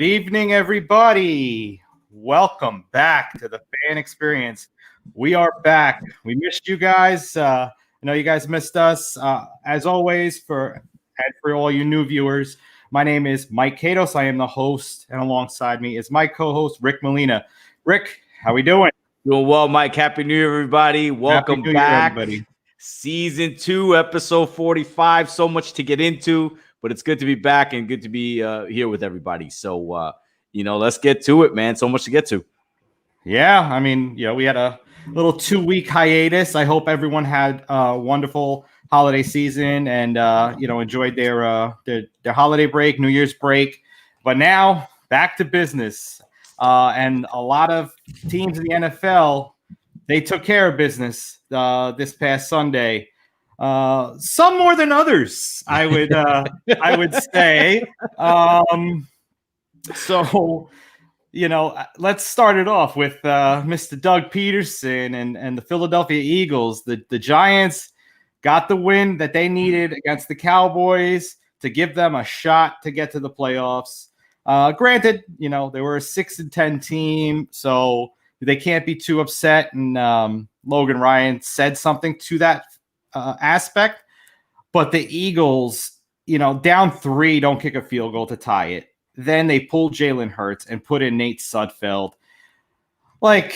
Good evening, everybody. Welcome back to the fan experience. We are back. We missed you guys. I know you guys missed us. As always, for all you new viewers, my name is Mike Katos. I am the host, and alongside me is my co-host, Rick Molina. Rick, how we doing? Doing well, Mike. Happy New Year, everybody. Welcome back. Everybody. Season 2, episode 45. So much to get into, but it's good to be back and good to be here with everybody. So, let's get to it, man. So much to get to. Yeah, I mean, we had a little 2-week hiatus. I hope everyone had a wonderful holiday season and, enjoyed their holiday break, New Year's break. But now back to business. And a lot of teams in the NFL, they took care of business this past Sunday. Some more than others, I would say. So, let's start it off with Mr. Doug Peterson and the Philadelphia Eagles. The Giants got the win that they needed against the Cowboys to give them a shot to get to the playoffs. Granted, they were a 6-10 team, so they can't be too upset. And Logan Ryan said something to that aspect. But the Eagles, down 3, don't kick a field goal to tie it. Then they pulled Jalen Hurts and put in Nate Sudfeld. Why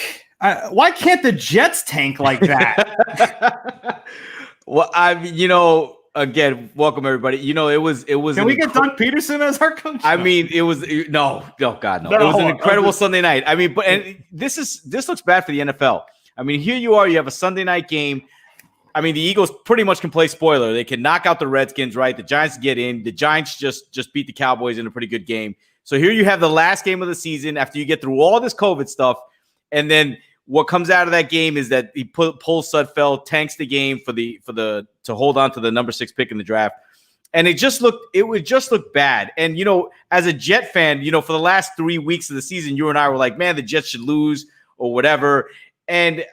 can't the Jets tank like that? Well, again, welcome everybody. It was. Can we get Doug Peterson as our coach? I mean, it was no. God, no. It was an incredible Sunday night. I mean, this looks bad for the NFL. I mean, here you are. You have a Sunday night game. I mean, the Eagles pretty much can play spoiler. They can knock out the Redskins, right? The Giants get in. The Giants just beat the Cowboys in a pretty good game. So here you have the last game of the season after you get through all this COVID stuff, and then what comes out of that game is that he pulls Sudfeld, tanks the game to hold on to the number 6 pick in the draft, and it would just look bad. And as a Jet fan, for the last 3 weeks of the season, you and I were like, man, the Jets should lose or whatever. And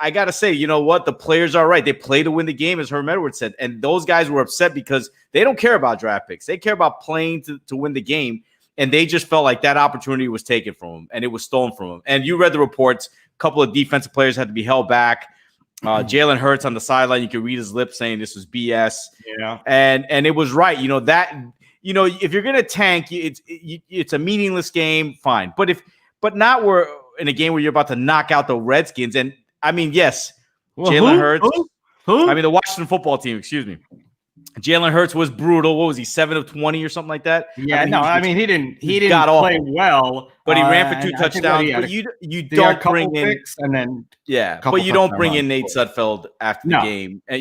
I gotta say, what, the players are right. They play to win the game, as Herm Edwards said, and those guys were upset because they don't care about draft picks. They care about playing to win the game, and they just felt like that opportunity was taken from them and it was stolen from them. And you read the reports. Couple of defensive players had to be held back. Jalen Hurts on the sideline, you could read his lips saying this was BS. Yeah, and it was right. If you're gonna tank, it's a meaningless game. Fine, but not we're in a game where you're about to knock out the Redskins. And I mean, yes, Jalen Hurts. Who? I mean, the Washington football team. Excuse me. Jalen Hurts was brutal. What was he, 7 of 20 or something like that? Yeah, he didn't play well, but he ran for 2 touchdowns. But you don't bring in, and then but you don't bring in Nate Sudfeld after the game. At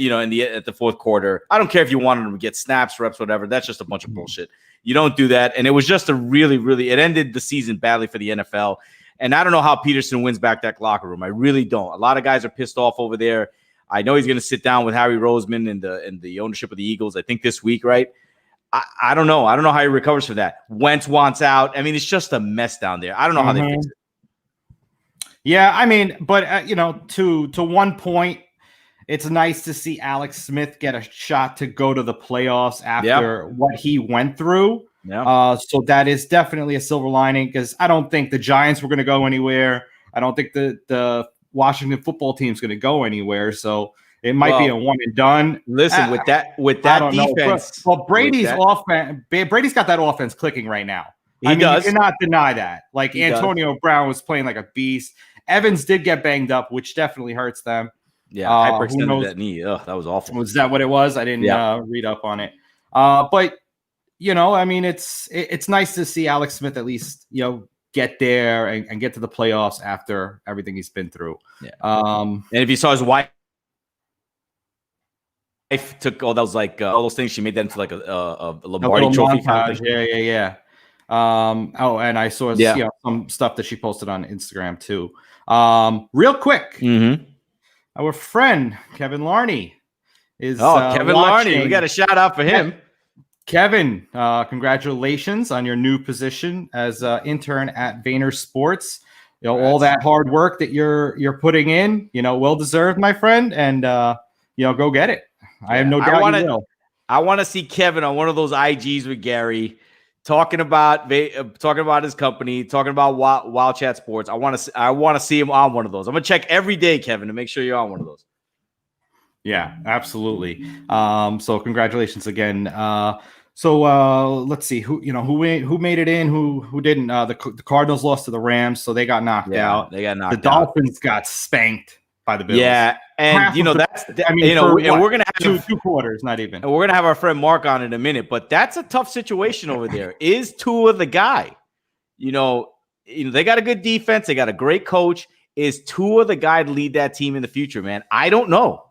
the fourth quarter. I don't care if you wanted him to get snaps, reps, whatever. That's just a bunch of bullshit. You don't do that, and it was just a really, really. It ended the season badly for the NFL, and I don't know how Peterson wins back that locker room. I really don't. A lot of guys are pissed off over there. I know he's going to sit down with Harry Roseman and the ownership of the Eagles, I think this week, right? I don't know. I don't know how he recovers from that. Wentz wants out. I mean, it's just a mess down there. I don't know how they fix it. Yeah, I mean, but, to one point, it's nice to see Alex Smith get a shot to go to the playoffs after what he went through. Yeah. So that is definitely a silver lining because I don't think the Giants were going to go anywhere. I don't think the Washington football team's going to go anywhere, so it might be a one and done. Listen, with that defense, Brady's offense. Brady's got that offense clicking right now. He does. You cannot deny that. Antonio Brown was playing like a beast. Evans did get banged up, which definitely hurts them. Yeah, hyperextended that knee. Ugh, that was awful. Was that what it was? I didn't read up on it. But I mean, it's nice to see Alex Smith at least get there and get to the playoffs after everything he's been through. Yeah. And if you saw his wife took all those all those things, she made that into like a Lombardi trophy kind of thing. Yeah. And I saw some stuff that she posted on Instagram too. Real quick, our friend Kevin Larney is Kevin watching. Larney. We got a shout out for him. Kevin, congratulations on your new position as intern at Vayner Sports. All that hard work that you're putting in, well deserved, my friend, and go get it. I have no doubt you will. I want to see Kevin on one of those IGs with Gary talking about his company, talking about Wild Chat Sports. I want to see him on one of those. I'm gonna check every day, Kevin, to make sure you're on one of those. Yeah, absolutely. So congratulations again. Let's see who made it in, who didn't. The Cardinals lost to the Rams, so they got knocked out. They got knocked out. The Dolphins got spanked by the Bills. Yeah, and we're gonna have 2 quarters, not even. And we're gonna have our friend Mark on in a minute, but that's a tough situation over there. Is Tua the guy? They got a good defense, they got a great coach. Is Tua the guy to lead that team in the future, man? I don't know.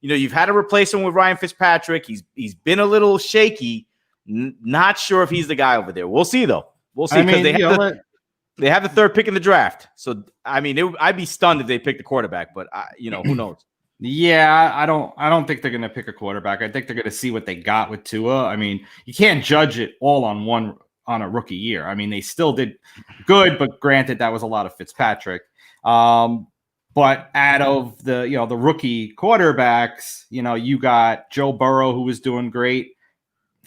You've had to replace him with Ryan Fitzpatrick. He's been a little shaky. Not sure if he's the guy over there. We'll see though. We'll see because they have the 3rd pick in the draft. So I'd be stunned if they pick the quarterback, but who knows? Yeah, I don't think they're going to pick a quarterback. I think they're going to see what they got with Tua. I mean, you can't judge it all on a rookie year. I mean, they still did good, but granted, that was a lot of Fitzpatrick. But out of the rookie quarterbacks, you got Joe Burrow, who was doing great,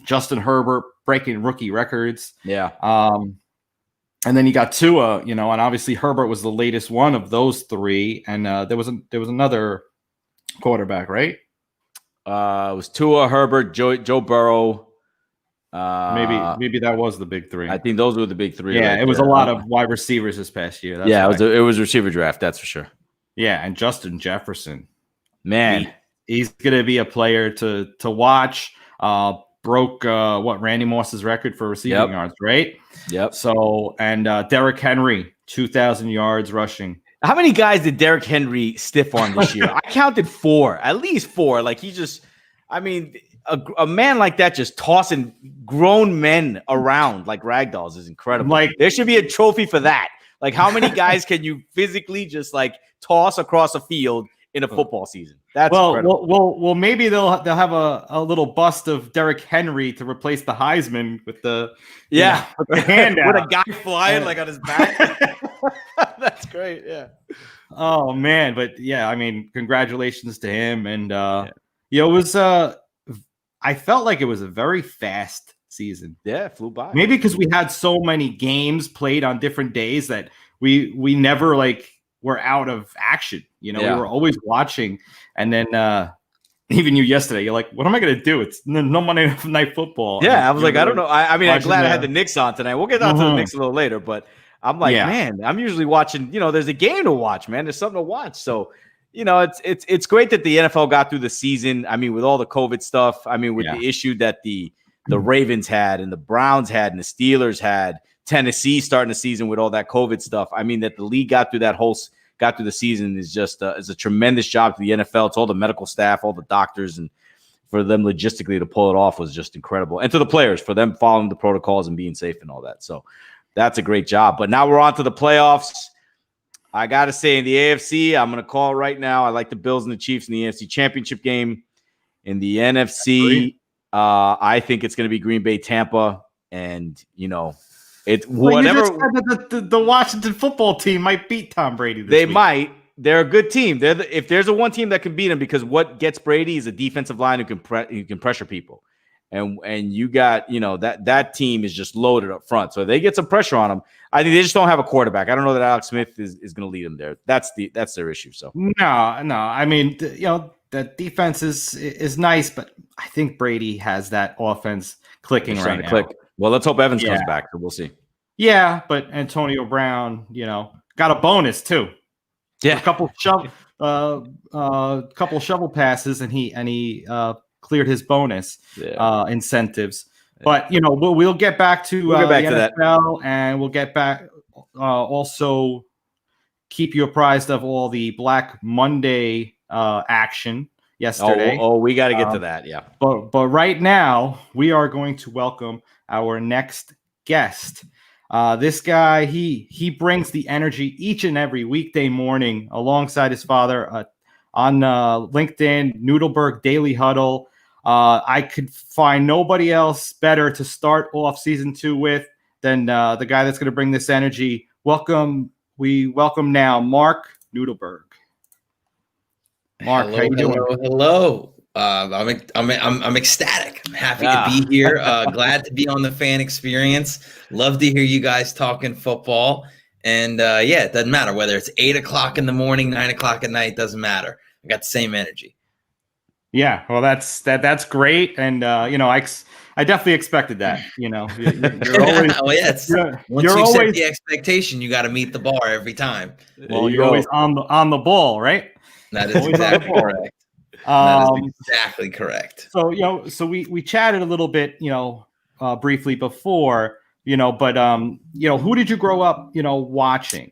Justin Herbert breaking rookie records. Yeah. And then you got Tua, and obviously Herbert was the latest one of those 3. And there was another quarterback, right? It was Tua, Herbert, Joe Burrow. Maybe that was the big 3. I think those were the big 3. Yeah, it was a lot of wide receivers this past year. It was a receiver draft, that's for sure. Yeah, and Justin Jefferson, man, he's gonna be a player to watch. Broke Randy Moss's record for receiving yards, right? Yep. So and Derrick Henry, 2,000 yards rushing. How many guys did Derrick Henry stiff arm this year? I counted 4, at least 4. Like a man like that just tossing grown men around like ragdolls is incredible. Like there should be a trophy for that. Like how many guys can you physically just like toss across a field in a football season? That's incredible. Well, maybe they'll have a little bust of Derrick Henry to replace the Heisman with the hand with a guy flying like on his back. That's great. Yeah. Oh man, but yeah, I mean, congratulations to him. And it was I felt like it was a very fast season. Yeah, it flew by. Maybe because we had so many games played on different days that we never were out of action. We were always watching. And then even you yesterday, you're like, what am I going to do? It's no Monday Night Football. Yeah, I was like, I don't know. I mean, I'm glad I had the Knicks on tonight. We'll get on to the Knicks a little later, but I'm like, man, I'm usually watching, there's a game to watch, man. There's something to watch. So, it's great that the NFL got through the season. I mean, with all the COVID stuff, I mean, with the issue that the Ravens had and the Browns had and the Steelers had, Tennessee starting the season with all that COVID stuff. I mean, that the league got through the season is just is a tremendous job to the NFL. It's all the medical staff, all the doctors, and for them logistically to pull it off was just incredible. And to the players for them following the protocols and being safe and all that. So that's a great job. But now we're on to the playoffs. I got to say in the AFC, I'm going to call it right now. I like the Bills and the Chiefs in the AFC Championship game. In the NFC, I think it's going to be Green Bay, Tampa, and it's whatever. You just said that the Washington football team might beat Tom Brady. They might. They're a good team. If there's a one team that can beat them, because what gets Brady is a defensive line who can pressure people, and you got that team is just loaded up front. So if they get some pressure on them, I think they just don't have a quarterback. I don't know that Alex Smith is going to lead them there. That's their issue. So no. I mean, that defense is nice, but I think Brady has that offense clicking right now. Well, let's hope Evans comes back. So we'll see. Yeah, but Antonio Brown, got a bonus too. Yeah, a couple shovel passes, and he cleared his bonus incentives. Yeah. But we'll get back to the NFL, and we'll get back. Also, keep you apprised of all the Black Monday action yesterday. Oh, we got to get to that. Yeah. But right now we are going to welcome our next guest. This guy, he brings the energy each and every weekday morning alongside his father on LinkedIn, Nudelberg Daily Huddle. I could find nobody else better to start off season 2 with than the guy that's going to bring this energy. We welcome now Marc Nudelberg. Marc, how you doing? Hello. I'm ecstatic. I'm happy to be here. Glad to be on the Fan Experience. Love to hear you guys talking football. And yeah, it doesn't matter whether it's 8 o'clock in the morning, 9 o'clock at night. Doesn't matter. I got the same energy. Yeah, well, that's great, and I definitely expected that. You're always Oh yeah, once you set the expectation, you got to meet the bar every time. Well, you're always on the ball, right? That is exactly correct. That is exactly correct. So so we chatted a little bit, briefly before, but who did you grow up, watching?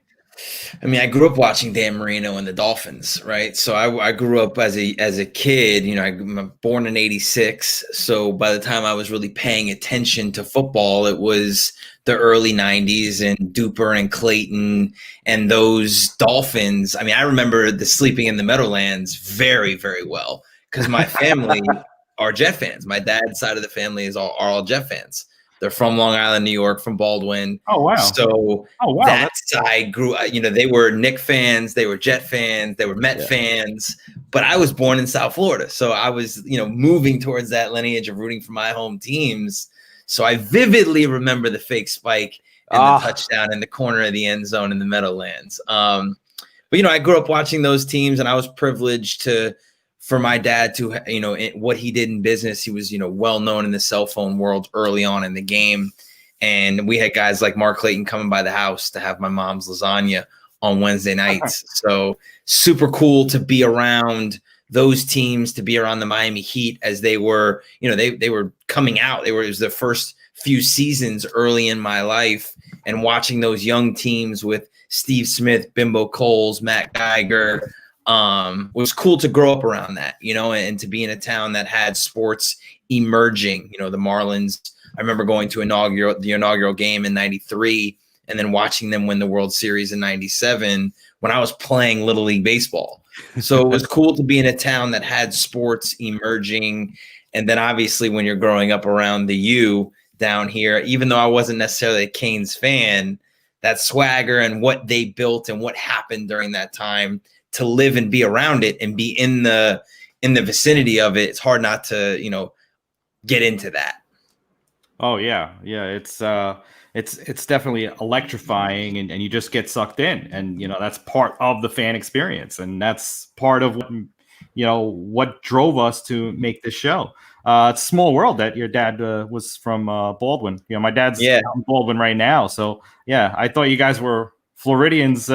I mean, I grew up watching Dan Marino and the Dolphins, right? So I grew up as a kid. I'm born in '86. So by the time I was really paying attention to football, it was the early '90s and Duper and Clayton and those Dolphins. I mean, I remember the sleeping in the Meadowlands very, very well because my family are Jet fans. My dad's side of the family are all Jet fans. They're from Long Island, New York, from Baldwin. Oh, wow. So that side grew, they were Knicks fans, they were Jet fans, they were Met fans, but I was born in South Florida. So I was, moving towards that lineage of rooting for my home teams. So I vividly remember the fake spike and the touchdown in the corner of the end zone in the Meadowlands. But I grew up watching those teams, and I was privileged for my dad to, what he did in business. He was, well known in the cell phone world early on in the game. And we had guys like Mark Clayton coming by the house to have my mom's lasagna on Wednesday nights. So super cool to be around those teams, to be around the Miami Heat as they were, they were coming out. It was the first few seasons early in my life, and watching those young teams with Steve Smith, Bimbo Coles, Matt Geiger, was cool to grow up around that, and to be in a town that had sports emerging, the Marlins. I remember going to the inaugural game in '93 and then watching them win the World Series in '97 when I was playing Little League Baseball. So it was cool to be in a town that had sports emerging. And then obviously when you're growing up around the U down here, even though I wasn't necessarily a Canes fan, that swagger and what they built and what happened during that time, to live and be around it and be in the vicinity of it, it's hard not to, get into that. Oh yeah. It's definitely electrifying, and you just get sucked in, and that's part of the fan experience, and that's part of what drove us to make this show. It's a small world that your dad was from Baldwin. My dad's out in Baldwin right now, so yeah, I thought you guys were Floridians.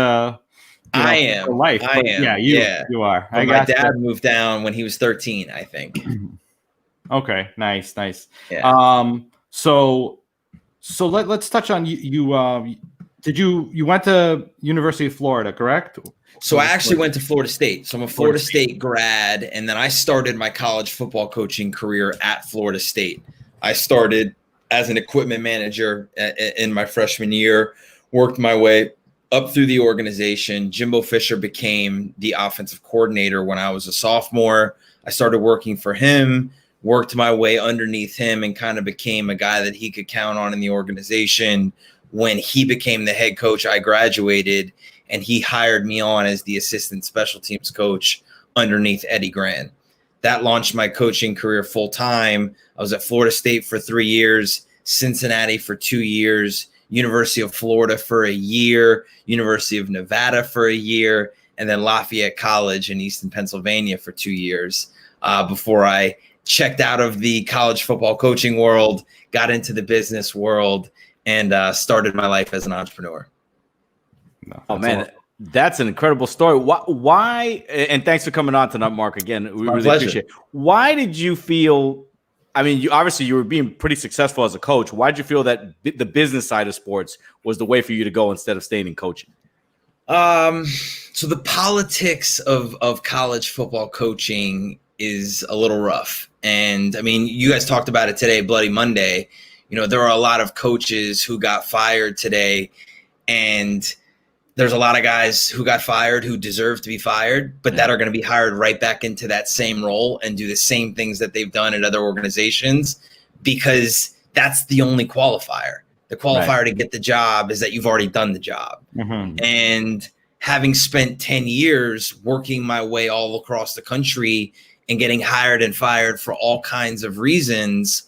I am. For life. I am. Yeah, you are. My dad moved down when he was 13, I think. Okay, nice. Yeah. So let's touch on you. You went to University of Florida, correct? So I actually went to Florida State. So I'm a Florida State grad, and then I started my college football coaching career at Florida State. I started as an equipment manager in my freshman year, worked my way up through the organization. Jimbo Fisher became the offensive coordinator when I was a sophomore. I started working for him, worked my way underneath him, and kind of became a guy that he could count on in the organization. When he became the head coach, I graduated, and he hired me on as the assistant special teams coach underneath Eddie Gran. That launched my coaching career full time. I was at Florida State for 3 years, Cincinnati for 2 years, University of Florida for a year, University of Nevada for a year, and then Lafayette College in Easton, Pennsylvania for 2 years before I checked out of the college football coaching world, got into the business world, and started my life as an entrepreneur. Oh, man, that's an incredible story. Why? And thanks for coming on tonight, Mark. Again, we really appreciate it. Why did you feel, I mean, you were being pretty successful as a coach. Why did you feel that the business side of sports was the way for you to go instead of staying in coaching? So the politics of college football coaching is a little rough. And I mean, you guys talked about it today, Bloody Monday. There are a lot of coaches who got fired today, and there's a lot of guys who got fired who deserve to be fired, but that are going to be hired right back into that same role and do the same things that they've done at other organizations, because that's the only qualifier. The qualifier to get the job is that you've already done the job. Mm-hmm. And having spent 10 years working my way all across the country and getting hired and fired for all kinds of reasons,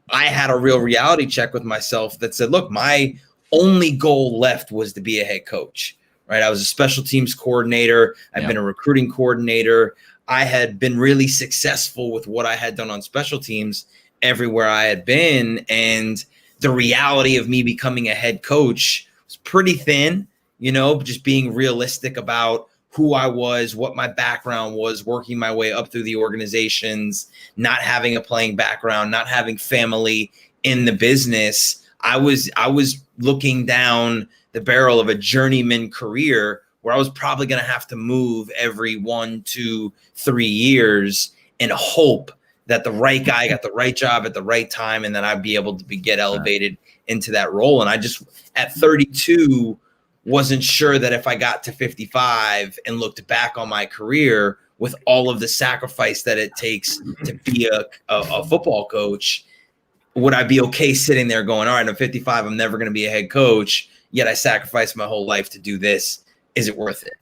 I had a real reality check with myself that said, look, my only goal left was to be a head coach, right? I was a special teams coordinator. I've been a recruiting coordinator. I had been really successful with what I had done on special teams everywhere I had been. And the reality of me becoming a head coach was pretty thin, just being realistic about who I was, what my background was, working my way up through the organizations, not having a playing background, not having family in the business. I was looking down the barrel of a journeyman career where I was probably going to have to move every 1, 2, 3 years and hope that the right guy got the right job at the right time, and then I'd be able to get elevated into that role. And I just, at 32, wasn't sure that if I got to 55 and looked back on my career with all of the sacrifice that it takes to be a football coach, would I be okay sitting there going, all right, I'm 55, I'm never going to be a head coach, yet I sacrificed my whole life to do this. Is it worth it?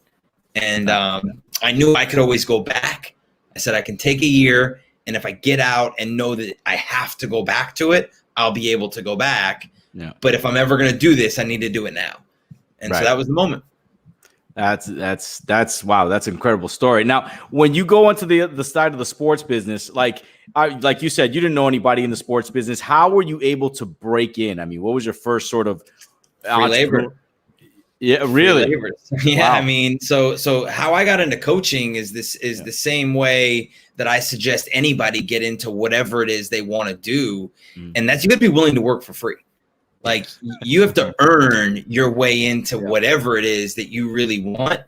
And I knew I could always go back. I said, I can take a year, and if I get out and know that I have to go back to it, I'll be able to go back. Yeah. But if I'm ever going to do this, I need to do it now. And so that was the moment. That's wow. That's an incredible story. Now, when you go into the side of the sports business, like you said, you didn't know anybody in the sports business. How were you able to break in? I mean, what was your first sort of free labor? Yeah, really? Yeah. Wow. I mean, so how I got into coaching is the same way that I suggest anybody get into whatever it is they want to do. And that's, you got to be willing to work for free. Like, you have to earn your way into whatever it is that you really want.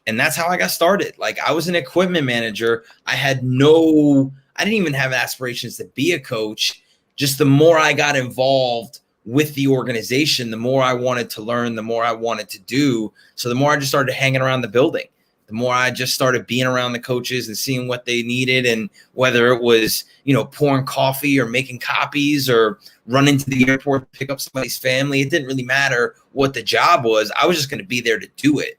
And that's how I got started. Like, I was an equipment manager. I didn't even have aspirations to be a coach. Just the more I got involved with the organization, the more I wanted to learn, the more I wanted to do. So the more I just started hanging around the building, the more I just started being around the coaches and seeing what they needed. And whether it was, pouring coffee or making copies or running to the airport to pick up somebody's family, it didn't really matter what the job was. I was just going to be there to do it.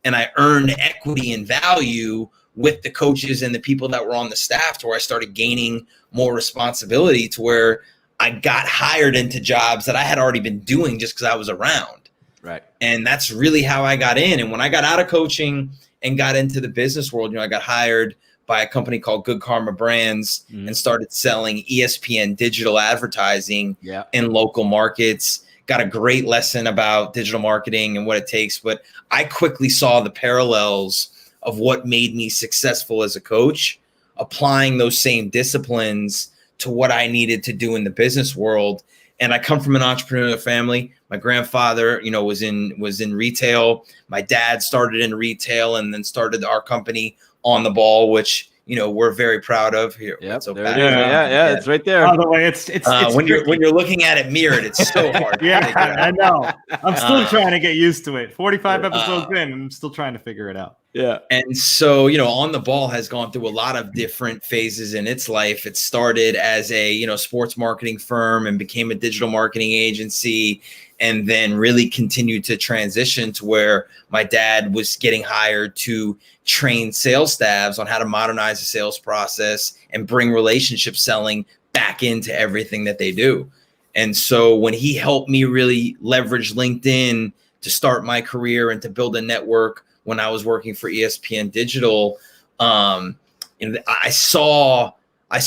And I earned equity and value with the coaches and the people that were on the staff, to where I started gaining more responsibility, to where I got hired into jobs that I had already been doing just because I was around. Right. And that's really how I got in. And when I got out of coaching and got into the business world, I got hired by a company called Good Karma Brands and started selling ESPN digital advertising in local markets. Got a great lesson about digital marketing and what it takes. But I quickly saw the parallels of what made me successful as a coach, applying those same disciplines to what I needed to do in the business world. And I come from an entrepreneurial family. My grandfather, was in retail. My dad started in retail and then started our company On the Ball, which we're very proud of. Here, so there it is. Yeah, it's right there. By the way, it's when you're looking at it mirrored, it's so hard. I know. I'm still trying to get used to it. 45 episodes in, and I'm still trying to figure it out. Yeah. And so, On the Ball has gone through a lot of different phases in its life. It started as a, sports marketing firm and became a digital marketing agency, and then really continued to transition to where my dad was getting hired to train sales staffs on how to modernize the sales process and bring relationship selling back into everything that they do. And so when he helped me really leverage LinkedIn to start my career and to build a network when I was working for ESPN Digital, I saw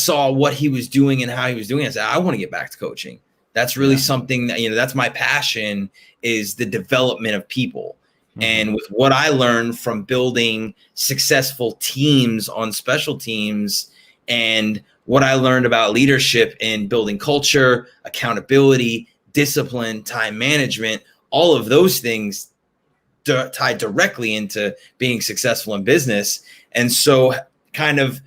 what he was doing and how he was doing it. I said, I want to get back to coaching. That's really something that, that's my passion, is the development of people. And with what I learned from building successful teams on special teams, and what I learned about leadership and building culture, accountability, discipline, time management, all of those things tied directly into being successful in business. And so kind of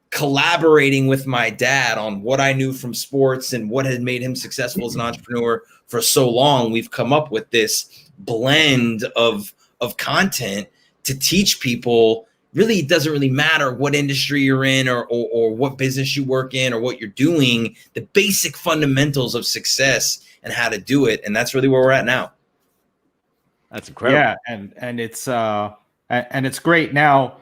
collaborating with my dad on what I knew from sports and what had made him successful as an entrepreneur for so long, we've come up with this blend of content to teach people. Really, it doesn't really matter what industry you're in or what business you work in or what you're doing, the basic fundamentals of success and how to do it. And that's really where we're at now. That's incredible. Yeah. And it's great. Now,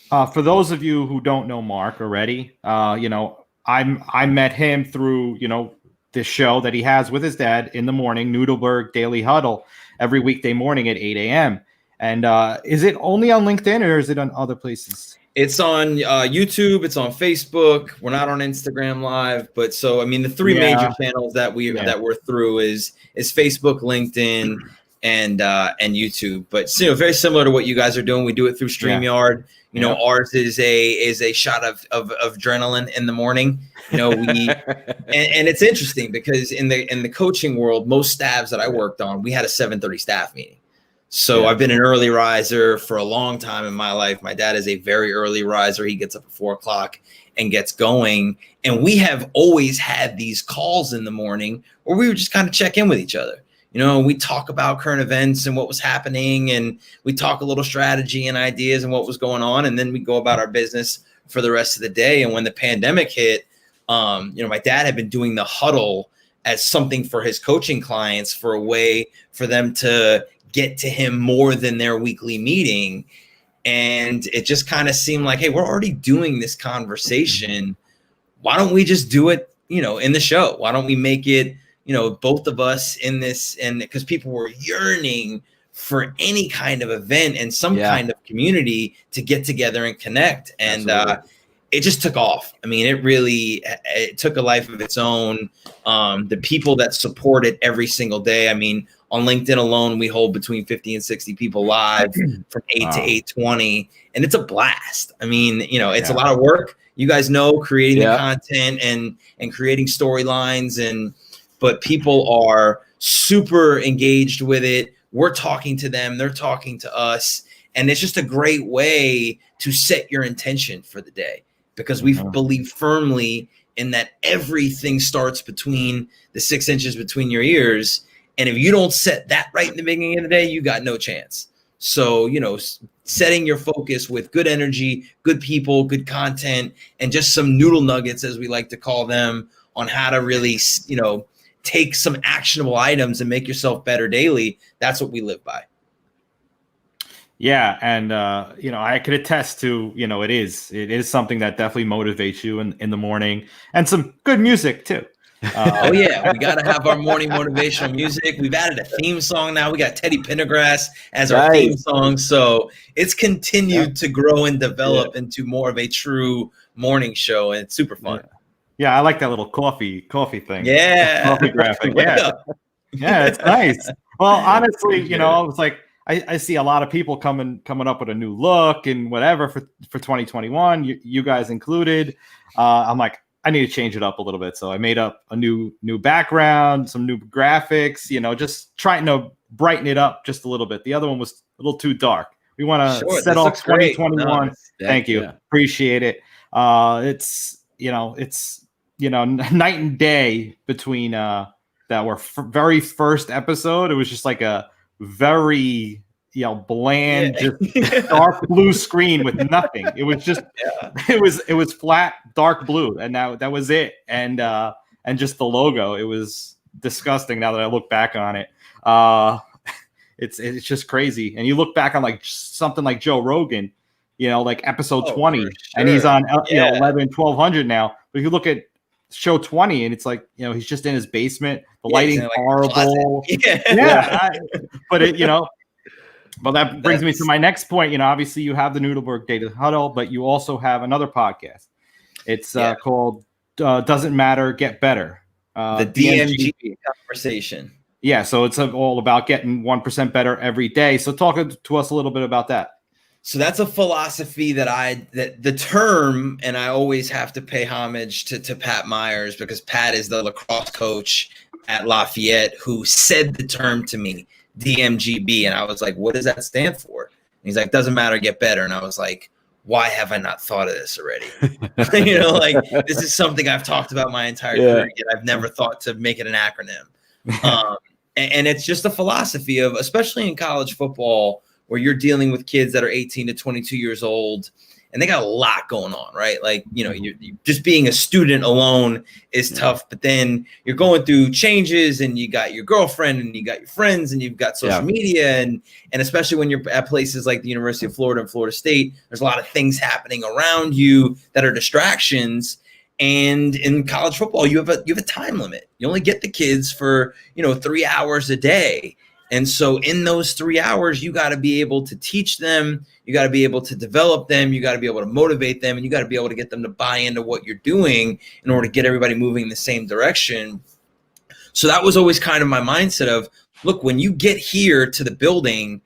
For those of you who don't know Mark already, I met him through, this show that he has with his dad in the morning, Nudelberg Daily Huddle, every weekday morning at 8 a.m. And is it only on LinkedIn or is it on other places? It's on YouTube. It's on Facebook. We're not on Instagram Live, but the three major channels that we're through is Facebook, LinkedIn, and YouTube. But very similar to what you guys are doing. We do it through StreamYard. Ours is a shot of adrenaline in the morning. And it's interesting because in the coaching world, most staffs that I worked on, we had a 7:30 staff meeting. So I've been an early riser for a long time in my life. My dad is a very early riser. He gets up at 4 o'clock and gets going. And we have always had these calls in the morning where we would just kind of check in with each other. We talk about current events and what was happening, and we talk a little strategy and ideas and what was going on. And then we go about our business for the rest of the day. And when the pandemic hit, my dad had been doing the huddle as something for his coaching clients, for a way for them to get to him more than their weekly meeting. And it just kind of seemed like, hey, we're already doing this conversation. Why don't we just do it, in the show? Why don't we make it, both of us in this? And because people were yearning for any kind of event and some kind of community to get together and connect. And it just took off. It took a life of its own. The people that support it every single day. On LinkedIn alone, we hold between 50 and 60 people live from 8 to 8:20, and it's a blast. It's a lot of work. You guys know, creating the content and creating storylines, but people are super engaged with it. We're talking to them, they're talking to us, and it's just a great way to set your intention for the day, because we believe firmly in that everything starts between the 6 inches between your ears. And if you don't set that right in the beginning of the day, you got no chance. So, setting your focus with good energy, good people, good content, and just some noodle nuggets, as we like to call them, on how to really, take some actionable items and make yourself better daily. That's what we live by. Yeah. And, I could attest to, it is something that definitely motivates you in the morning, and some good music too. We got to have our morning motivational music. We've added a theme song now. We got Teddy Pendergrass as our theme song. So it's continued to grow and develop into more of a true morning show, and it's super fun. Yeah, I like that little coffee thing. Yeah. Coffee graphic. Yeah, it's nice. Well, honestly, I was like, I see a lot of people coming up with a new look and whatever for 2021, you guys included. I'm like, I need to change it up a little bit. So I made up a new background, some new graphics, just trying to brighten it up just a little bit. The other one was a little too dark. We want to set off 2021. No, thank you. Yeah. Appreciate it. It's night and day between that very first episode. It was just like a very bland, just dark blue screen with nothing. It was just it was flat dark blue, and that was it. And just the logo, it was disgusting. Now that I look back on it, it's just crazy. And you look back on like something like Joe Rogan, like episode 20, and he's on 1200 now. But if you look at show 20, and it's like, he's just in his basement, the lighting's horrible. But that brings me to my next point. Obviously you have the Nudelberg Daily Huddle, but you also have another podcast. It's called Doesn't Matter, Get Better. The DMGB conversation. Yeah, so it's all about getting 1% better every day. So talk to us a little bit about that. So that's a philosophy that the term, and I always have to pay homage to Pat Myers, because Pat is the lacrosse coach at Lafayette who said the term to me, DMGB. And I was like, what does that stand for? And he's like, doesn't matter, get better. And I was like, why have I not thought of this already? This is something I've talked about my entire career, yet I've never thought to make it an acronym. And it's just a philosophy of, especially in college football, where you're dealing with kids that are 18 to 22 years old, and they got a lot going on, right? Like, you just being a student alone is tough, but then you're going through changes, and you got your girlfriend, and you got your friends, and you've got social media, and especially when you're at places like the University of Florida and Florida State, there's a lot of things happening around you that are distractions. And in college football, you have a time limit. You only get the kids for 3 hours a day. And so in those 3 hours, you got to be able to teach them, you got to be able to develop them, you got to be able to motivate them, and you got to be able to get them to buy into what you're doing in order to get everybody moving in the same direction. So that was always kind of my mindset of, look, when you get here to the building,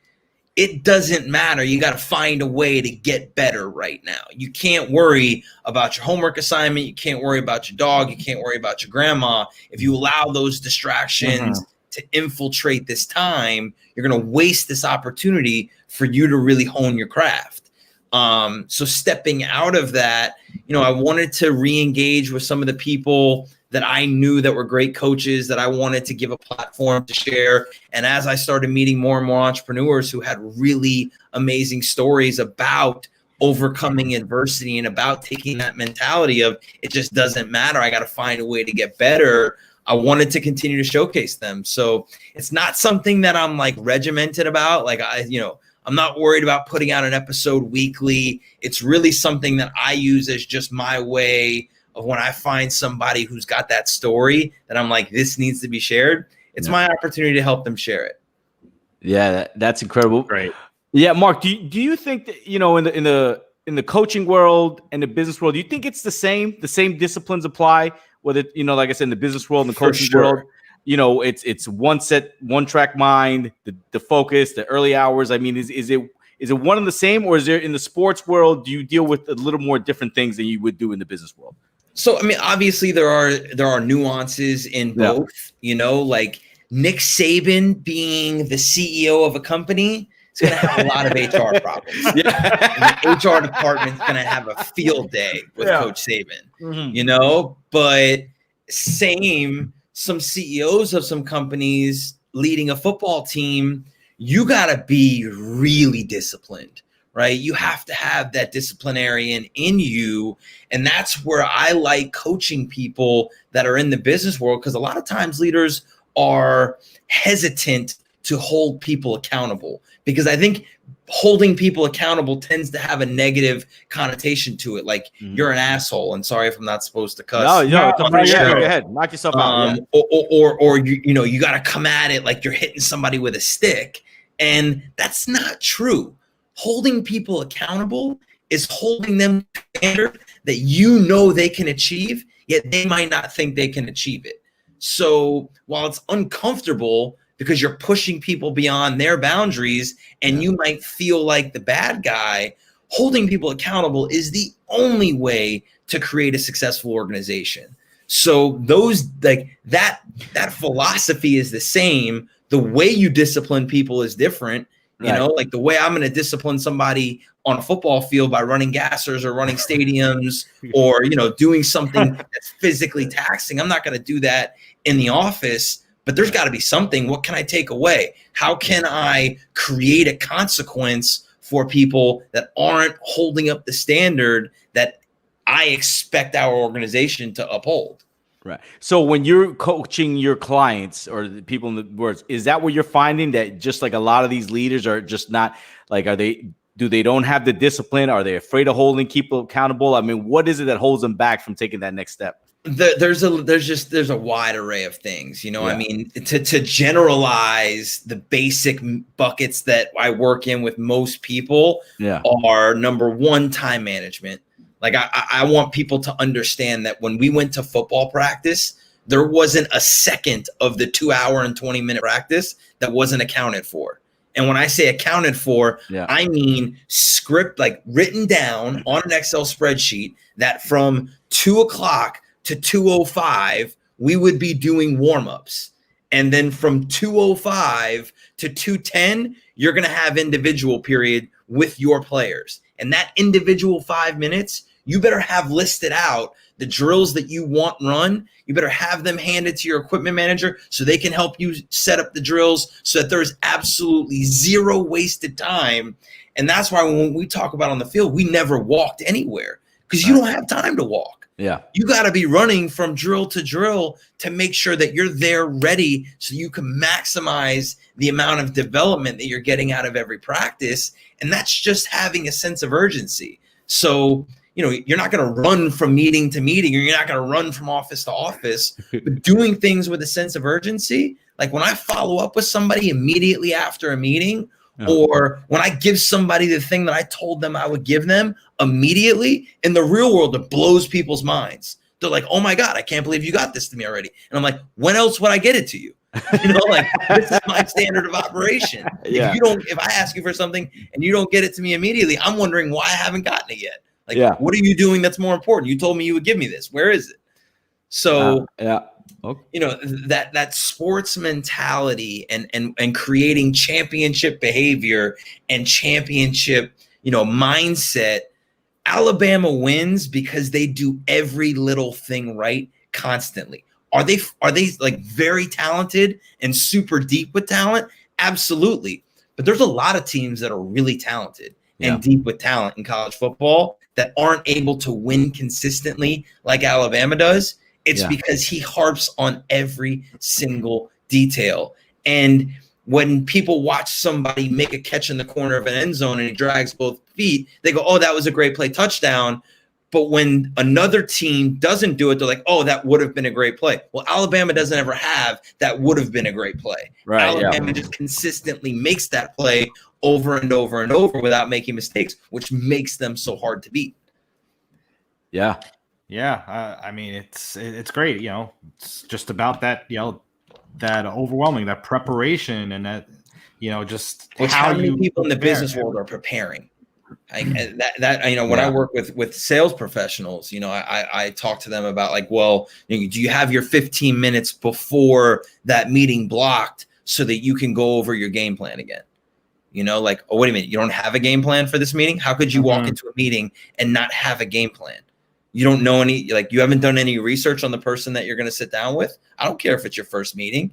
it doesn't matter. You got to find a way to get better right now. You can't worry about your homework assignment. You can't worry about your dog. You can't worry about your grandma. If you allow those distractions to infiltrate this time, you're going to waste this opportunity for you to really hone your craft. So stepping out of that, I wanted to re-engage with some of the people that I knew that were great coaches that I wanted to give a platform to share. And as I started meeting more and more entrepreneurs who had really amazing stories about overcoming adversity and about taking that mentality of it just doesn't matter, I got to find a way to get better, I wanted to continue to showcase them. So it's not something that I'm like regimented about. Like I'm not worried about putting out an episode weekly. It's really something that I use as just my way of when I find somebody who's got that story that I'm like, this needs to be shared. It's my opportunity to help them share it. Yeah, that's incredible. Great. Yeah, Mark, do you think that, in the coaching world and the business world, do you think it's the same disciplines apply? Whether, like I said, in the business world and the coaching world, it's one track mind, the focus, the early hours. I mean, is it one and the same, or is there in the sports world, do you deal with a little more different things than you would do in the business world? So, I mean, obviously there are nuances in both, like Nick Saban being the CEO of a company is going to have a lot of HR problems. And the HR department's going to have a field day with Coach Saban, but some CEOs of some companies leading a football team, you got to be really disciplined, right? You have to have that disciplinarian in you. And that's where I like coaching people that are in the business world, because a lot of times leaders are hesitant to hold people accountable, because I think holding people accountable tends to have a negative connotation to it. Like you're an asshole. And sorry if I'm not supposed to cuss. No, go ahead. Knock yourself out. Or you got to come at it like you're hitting somebody with a stick. And that's not true. Holding people accountable is holding them to a standard that they can achieve, yet they might not think they can achieve it. So while it's uncomfortable because you're pushing people beyond their boundaries and you might feel like the bad guy, holding people accountable is the only way to create a successful organization. So those like that philosophy is the same. The way you discipline people is different. Like the way I'm going to discipline somebody on a football field by running gassers or running stadiums or, doing something that's physically taxing. I'm not going to do that in the office, but there's got to be something. What can I take away? How can I create a consequence for people that aren't holding up the standard that I expect our organization to uphold? Right. So when you're coaching your clients or the people in the words, is that what you're finding, that just like a lot of these leaders are just not like, do they don't have the discipline? Are they afraid of holding people accountable? I mean, what is it that holds them back from taking that next step? There's a wide array of things, I mean, to generalize the basic buckets that I work in with most people are, number one, time management. Like I want people to understand that when we went to football practice, there wasn't a second of the 2 hour and 20-minute practice that wasn't accounted for. And when I say accounted for, I mean script, like written down on an Excel spreadsheet, that from 2:00 to 2:05, we would be doing warmups. And then from 2:05 to 2:10, you're going to have individual period with your players. And that individual 5 minutes, you better have listed out the drills that you want run. You better have them handed to your equipment manager so they can help you set up the drills so that there's absolutely zero wasted time. And that's why when we talk about on the field, we never walked anywhere because you don't have time to walk. Yeah. You got to be running from drill to drill to make sure that you're there ready so you can maximize the amount of development that you're getting out of every practice. And that's just having a sense of urgency. So, you're not going to run from meeting to meeting, or you're not going to run from office to office, but doing things with a sense of urgency. Like when I follow up with somebody immediately after a meeting, or when I give somebody the thing that I told them I would give them immediately, in the real world, it blows people's minds. They're like, oh my God, I can't believe you got this to me already. And I'm like, when else would I get it to you? This is my standard of operation. Yeah. If I ask you for something and you don't get it to me immediately, I'm wondering why I haven't gotten it yet. What are you doing that's more important? You told me you would give me this. Where is it? So, that sports mentality and creating championship behavior and championship, mindset. Alabama wins because they do every little thing right constantly. Are they like very talented and super deep with talent? Absolutely. But there's a lot of teams that are really talented and deep with talent in college football that aren't able to win consistently like Alabama does. It's because he harps on every single detail. And when people watch somebody make a catch in the corner of an end zone and he drags both feet, they go, oh, that was a great play, touchdown. But when another team doesn't do it, they're like, oh, that would have been a great play. Well, Alabama doesn't ever have that would have been a great play. Right, Alabama just consistently makes that play over and over and over without making mistakes, which makes them so hard to beat. Yeah. Yeah. I mean, it's great. It's just about that, that overwhelming, that preparation, and that, just how many people in the business world are preparing. When I work with sales professionals, I talk to them about do you have your 15 minutes before that meeting blocked so that you can go over your game plan again? Oh, wait a minute, you don't have a game plan for this meeting? How could you walk into a meeting and not have a game plan? You don't know you haven't done any research on the person that you're going to sit down with? I don't care if it's your first meeting.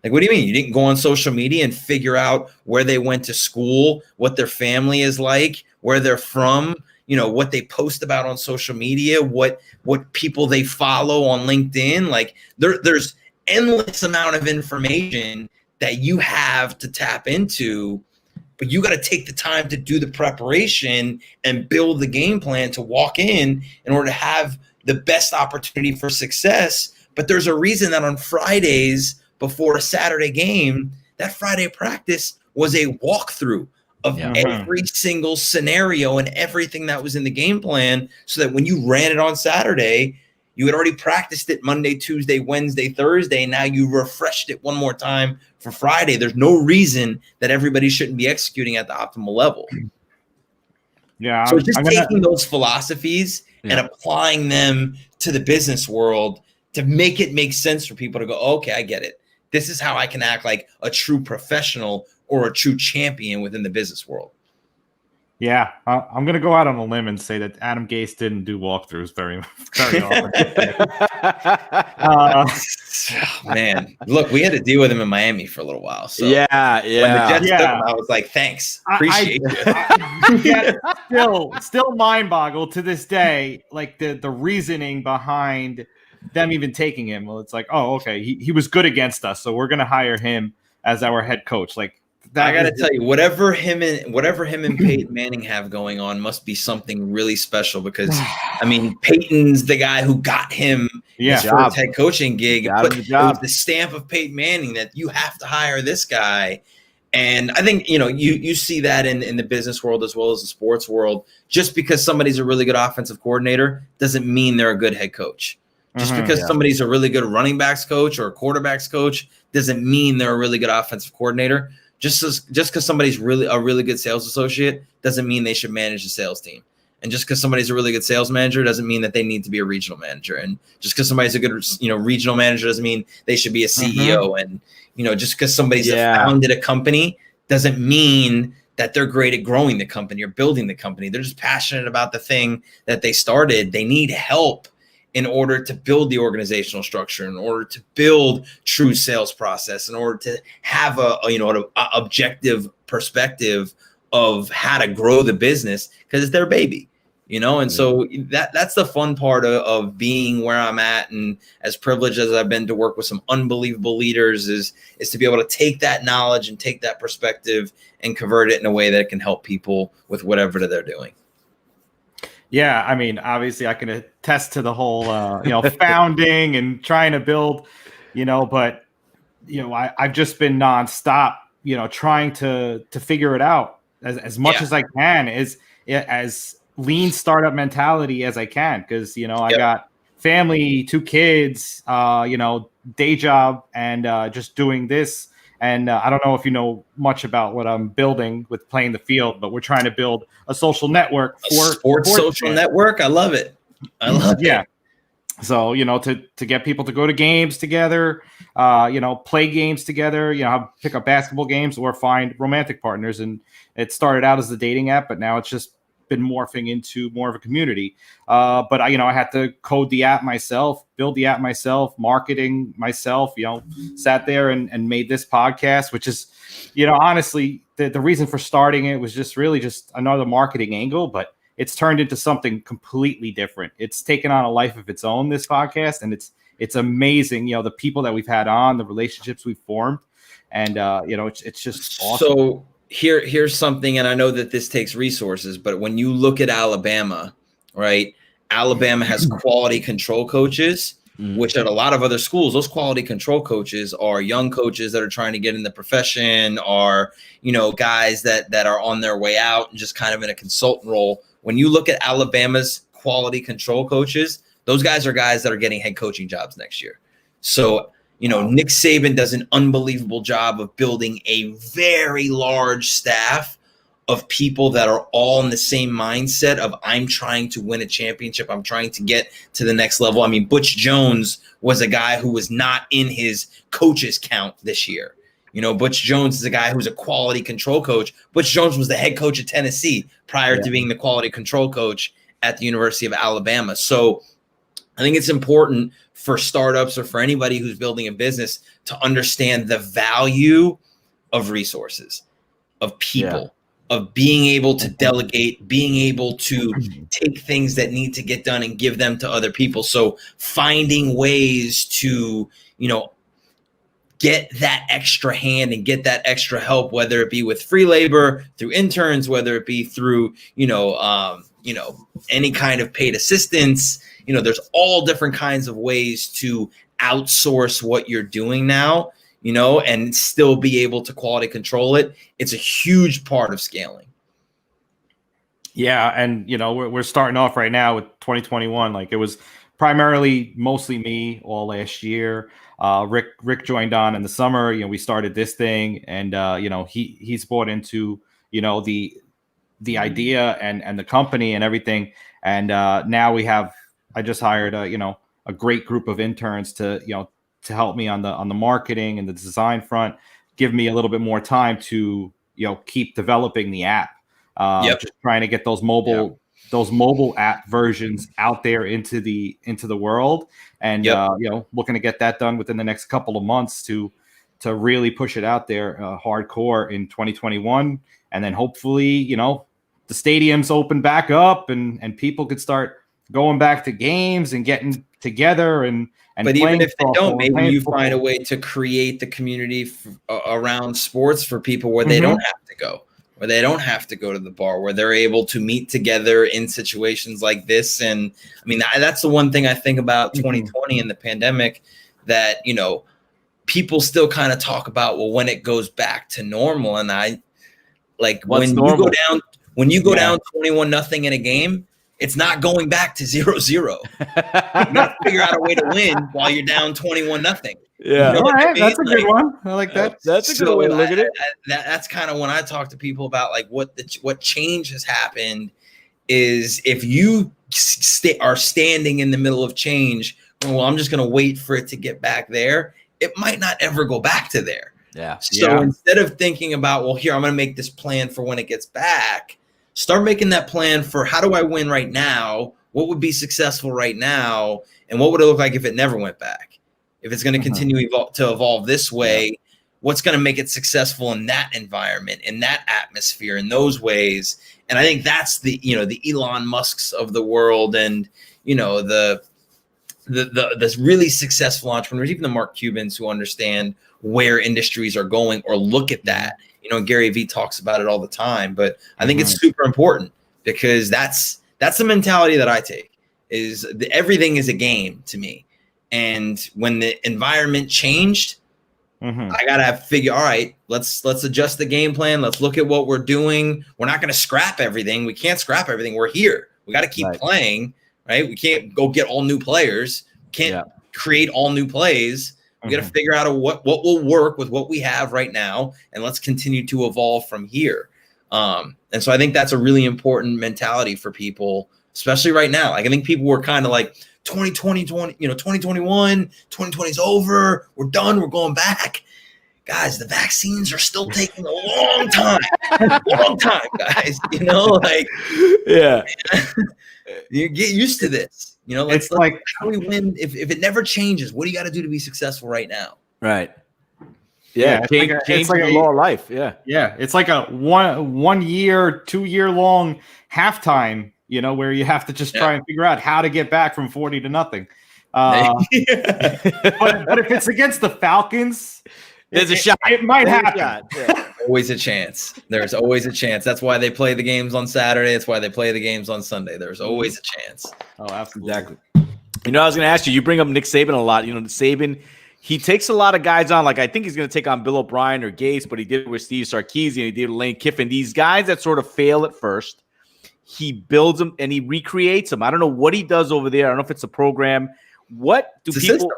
What do you mean? You didn't go on social media and figure out where they went to school, what their family is like, where they're from, what they post about on social media, what people they follow on LinkedIn. There's endless amount of information that you have to tap into, but you got to take the time to do the preparation and build the game plan to walk in order to have the best opportunity for success. But there's a reason that on Fridays before a Saturday game, that Friday practice was a walkthrough of every single scenario and everything that was in the game plan, so that when you ran it on Saturday, you had already practiced it Monday, Tuesday, Wednesday, Thursday, and now you refreshed it one more time for Friday. There's no reason that everybody shouldn't be executing at the optimal level. Yeah. So taking those philosophies and applying them to the business world to make it make sense for people to go, okay, I get it. This is how I can act like a true professional or a true champion within the business world. Yeah, I'm going to go out on a limb and say that Adam Gase didn't do walkthroughs very often. Man, look, we had to deal with him in Miami for a little while. So yeah. When the Jets took him, I was like, thanks, appreciate you. Still mind boggled to this day, the reasoning behind them even taking him. Well, it's like, oh, okay, he was good against us, so we're going to hire him as our head coach. I got to tell you, whatever him and Peyton Manning have going on must be something really special, because Peyton's the guy who got him his first head coaching gig. It was the stamp of Peyton Manning that you have to hire this guy. And I think, you see that in the business world as well as the sports world. Just because somebody's a really good offensive coordinator doesn't mean they're a good head coach. Just because somebody's a really good running backs coach or a quarterbacks coach doesn't mean they're a really good offensive coordinator. Just because somebody's a really good sales associate doesn't mean they should manage the sales team. And just because somebody's a really good sales manager doesn't mean that they need to be a regional manager. And just because somebody's a good regional manager doesn't mean they should be a CEO. And just because somebody's founded a company doesn't mean that they're great at growing the company or building the company. They're just passionate about the thing that they started. They need help in order to build the organizational structure, in order to build true sales process, in order to have an objective perspective of how to grow the business, because it's their baby, And so that's the fun part of being where I'm at, and as privileged as I've been to work with some unbelievable leaders, is to be able to take that knowledge and take that perspective and convert it in a way that can help people with whatever they're doing. Yeah, I mean, obviously I can attest to the whole, founding and trying to build, but, I've just been nonstop, trying to figure it out as much as I can, as lean startup mentality as I can. Because, I got family, 2 kids, day job, and just doing this. And I don't know if you know much about what I'm building with Playing the Field, but we're trying to build a social network for sports social network. I love it. it. So, to get people to go to games together, play games together, pick up basketball games or find romantic partners. And it started out as a dating app, but now it's just been morphing into more of a community. But I had to code the app myself, build the app myself, marketing myself, sat there and made this podcast, which is, honestly, the reason for starting it was just really just another marketing angle, but it's turned into something completely different. It's taken on a life of its own, this podcast, and it's amazing, the people that we've had on, the relationships we've formed, and it's just awesome. So here's something, and I know that this takes resources, but when you look at Alabama, right? Alabama has quality control coaches, which at a lot of other schools, those quality control coaches are young coaches that are trying to get in the profession, are, guys that are on their way out and just kind of in a consultant role. When you look at Alabama's quality control coaches, those guys are guys that are getting head coaching jobs next year. So, Nick Saban does an unbelievable job of building a very large staff of people that are all in the same mindset of, I'm trying to win a championship. I'm trying to get to the next level. I mean, Butch Jones was a guy who was not in his coaches count this year. Butch Jones is a guy who's a quality control coach. Butch Jones was the head coach at Tennessee prior to being the quality control coach at the University of Alabama. So I think it's important for startups or for anybody who's building a business to understand the value of resources, of people, of being able to delegate, being able to take things that need to get done and give them to other people. So finding ways to, get that extra hand and get that extra help, whether it be with free labor, through interns, whether it be through, any kind of paid assistance. There's all different kinds of ways to outsource what you're doing now, and still be able to quality control it. It's a huge part of scaling. Yeah. And, we're starting off right now with 2021. Like, it was mostly me all last year. Rick joined on in the summer. We started this thing, and he's bought into the idea and the company and everything. And now I just hired a great group of interns to help me on the marketing and the design front, give me a little bit more time to keep developing the app. Just trying to get those mobile app versions out there into the world, and looking to get that done within the next couple of months to really push it out there hardcore in 2021. And then hopefully the stadiums open back up and people could start going back to games and getting together and but even if they don't, maybe you find a way to create the community around sports for people where they don't have to go, where they don't have to go to the bar, where they're able to meet together in situations like this. And I mean, that's the one thing I think about 2020 and the pandemic, that, people still kind of talk about, well, when it goes back to normal. And I like, when you go down 21-0 in a game, it's not going back to 0-0. You got to figure out a way to win while you're down 21-0. Yeah, all right, that's a good one. I like that. That's a good way to look at it. That's kind of when I talk to people about like what change has happened is, if you are standing in the middle of change, well, I'm just going to wait for it to get back there. It might not ever go back to there. Yeah. So instead of thinking about, well, here, I'm going to make this plan for when it gets back, start making that plan for how do I win right now? What would be successful right now? And what would it look like if it never went back? If it's going to continue to evolve this way, what's going to make it successful in that environment, in that atmosphere, in those ways? And I think that's the Elon Musks of the world, and the really successful entrepreneurs, even the Mark Cubans, who understand where industries are going or look at that. Gary Vee talks about it all the time, but I think it's super important, because that's the mentality that I take, is everything is a game to me. And when the environment changed, I got to figure, all right, let's adjust the game plan. Let's look at what we're doing. We're not going to scrap everything. We can't scrap everything. We're here. We got to keep playing, right? We can't go get all new players. Can't create all new plays. We got to figure out what will work with what we have right now, and let's continue to evolve from here. And so I think that's a really important mentality for people, especially right now. Like, I think people were kind of like 2021, 2020 is over. We're done. We're going back. Guys, the vaccines are still taking a long time. Long time, guys. You get used to this. Let's like, how do we win? If it never changes, what do you got to do to be successful right now? Right. Yeah. It's like a law of life. Yeah. Yeah. It's like a 1 year, 2 year long halftime, where you have to just try and figure out how to get back from 40 to nothing. But if it's against the Falcons, there's a shot. It might happen. Always a chance. There's always a chance. That's why they play the games on Saturday. That's why they play the games on Sunday. There's always a chance. Oh, absolutely. Exactly. I was going to ask you. You bring up Nick Saban a lot. Saban, he takes a lot of guys on. Like, I think he's going to take on Bill O'Brien or Gates, but he did it with Steve Sarkisian. He did it with Lane Kiffin. These guys that sort of fail at first, he builds them and he recreates them. I don't know what he does over there. I don't know if it's a program. What do people?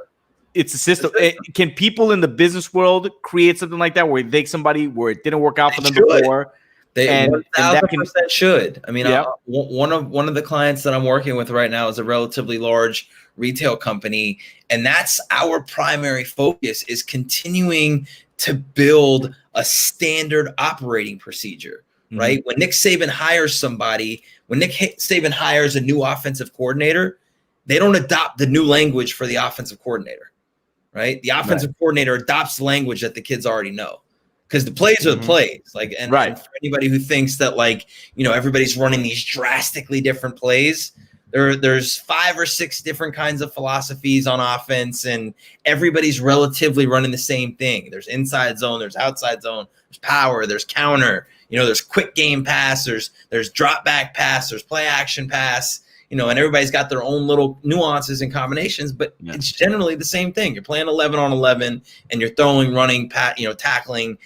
It's a system. Can people in the business world create something like that, where they take somebody where it didn't work out for them before? They 1,000% should. I mean, one of the clients that I'm working with right now is a relatively large retail company, and that's our primary focus, is continuing to build a standard operating procedure. Right? When Nick Saban hires somebody, when Nick Saban hires a new offensive coordinator, they don't adopt the new language for the offensive coordinator. Right? The offensive coordinator adopts language that the kids already know, because the plays are the plays. And for anybody who thinks that everybody's running these drastically different plays, there's 5 or 6 different kinds of philosophies on offense, and everybody's relatively running the same thing. There's inside zone, there's outside zone, there's power, there's counter, there's quick game pass, there's drop back pass, there's play action pass. And everybody's got their own little nuances and combinations, but it's generally the same thing. You're playing 11 on 11, and you're throwing, running, tackling.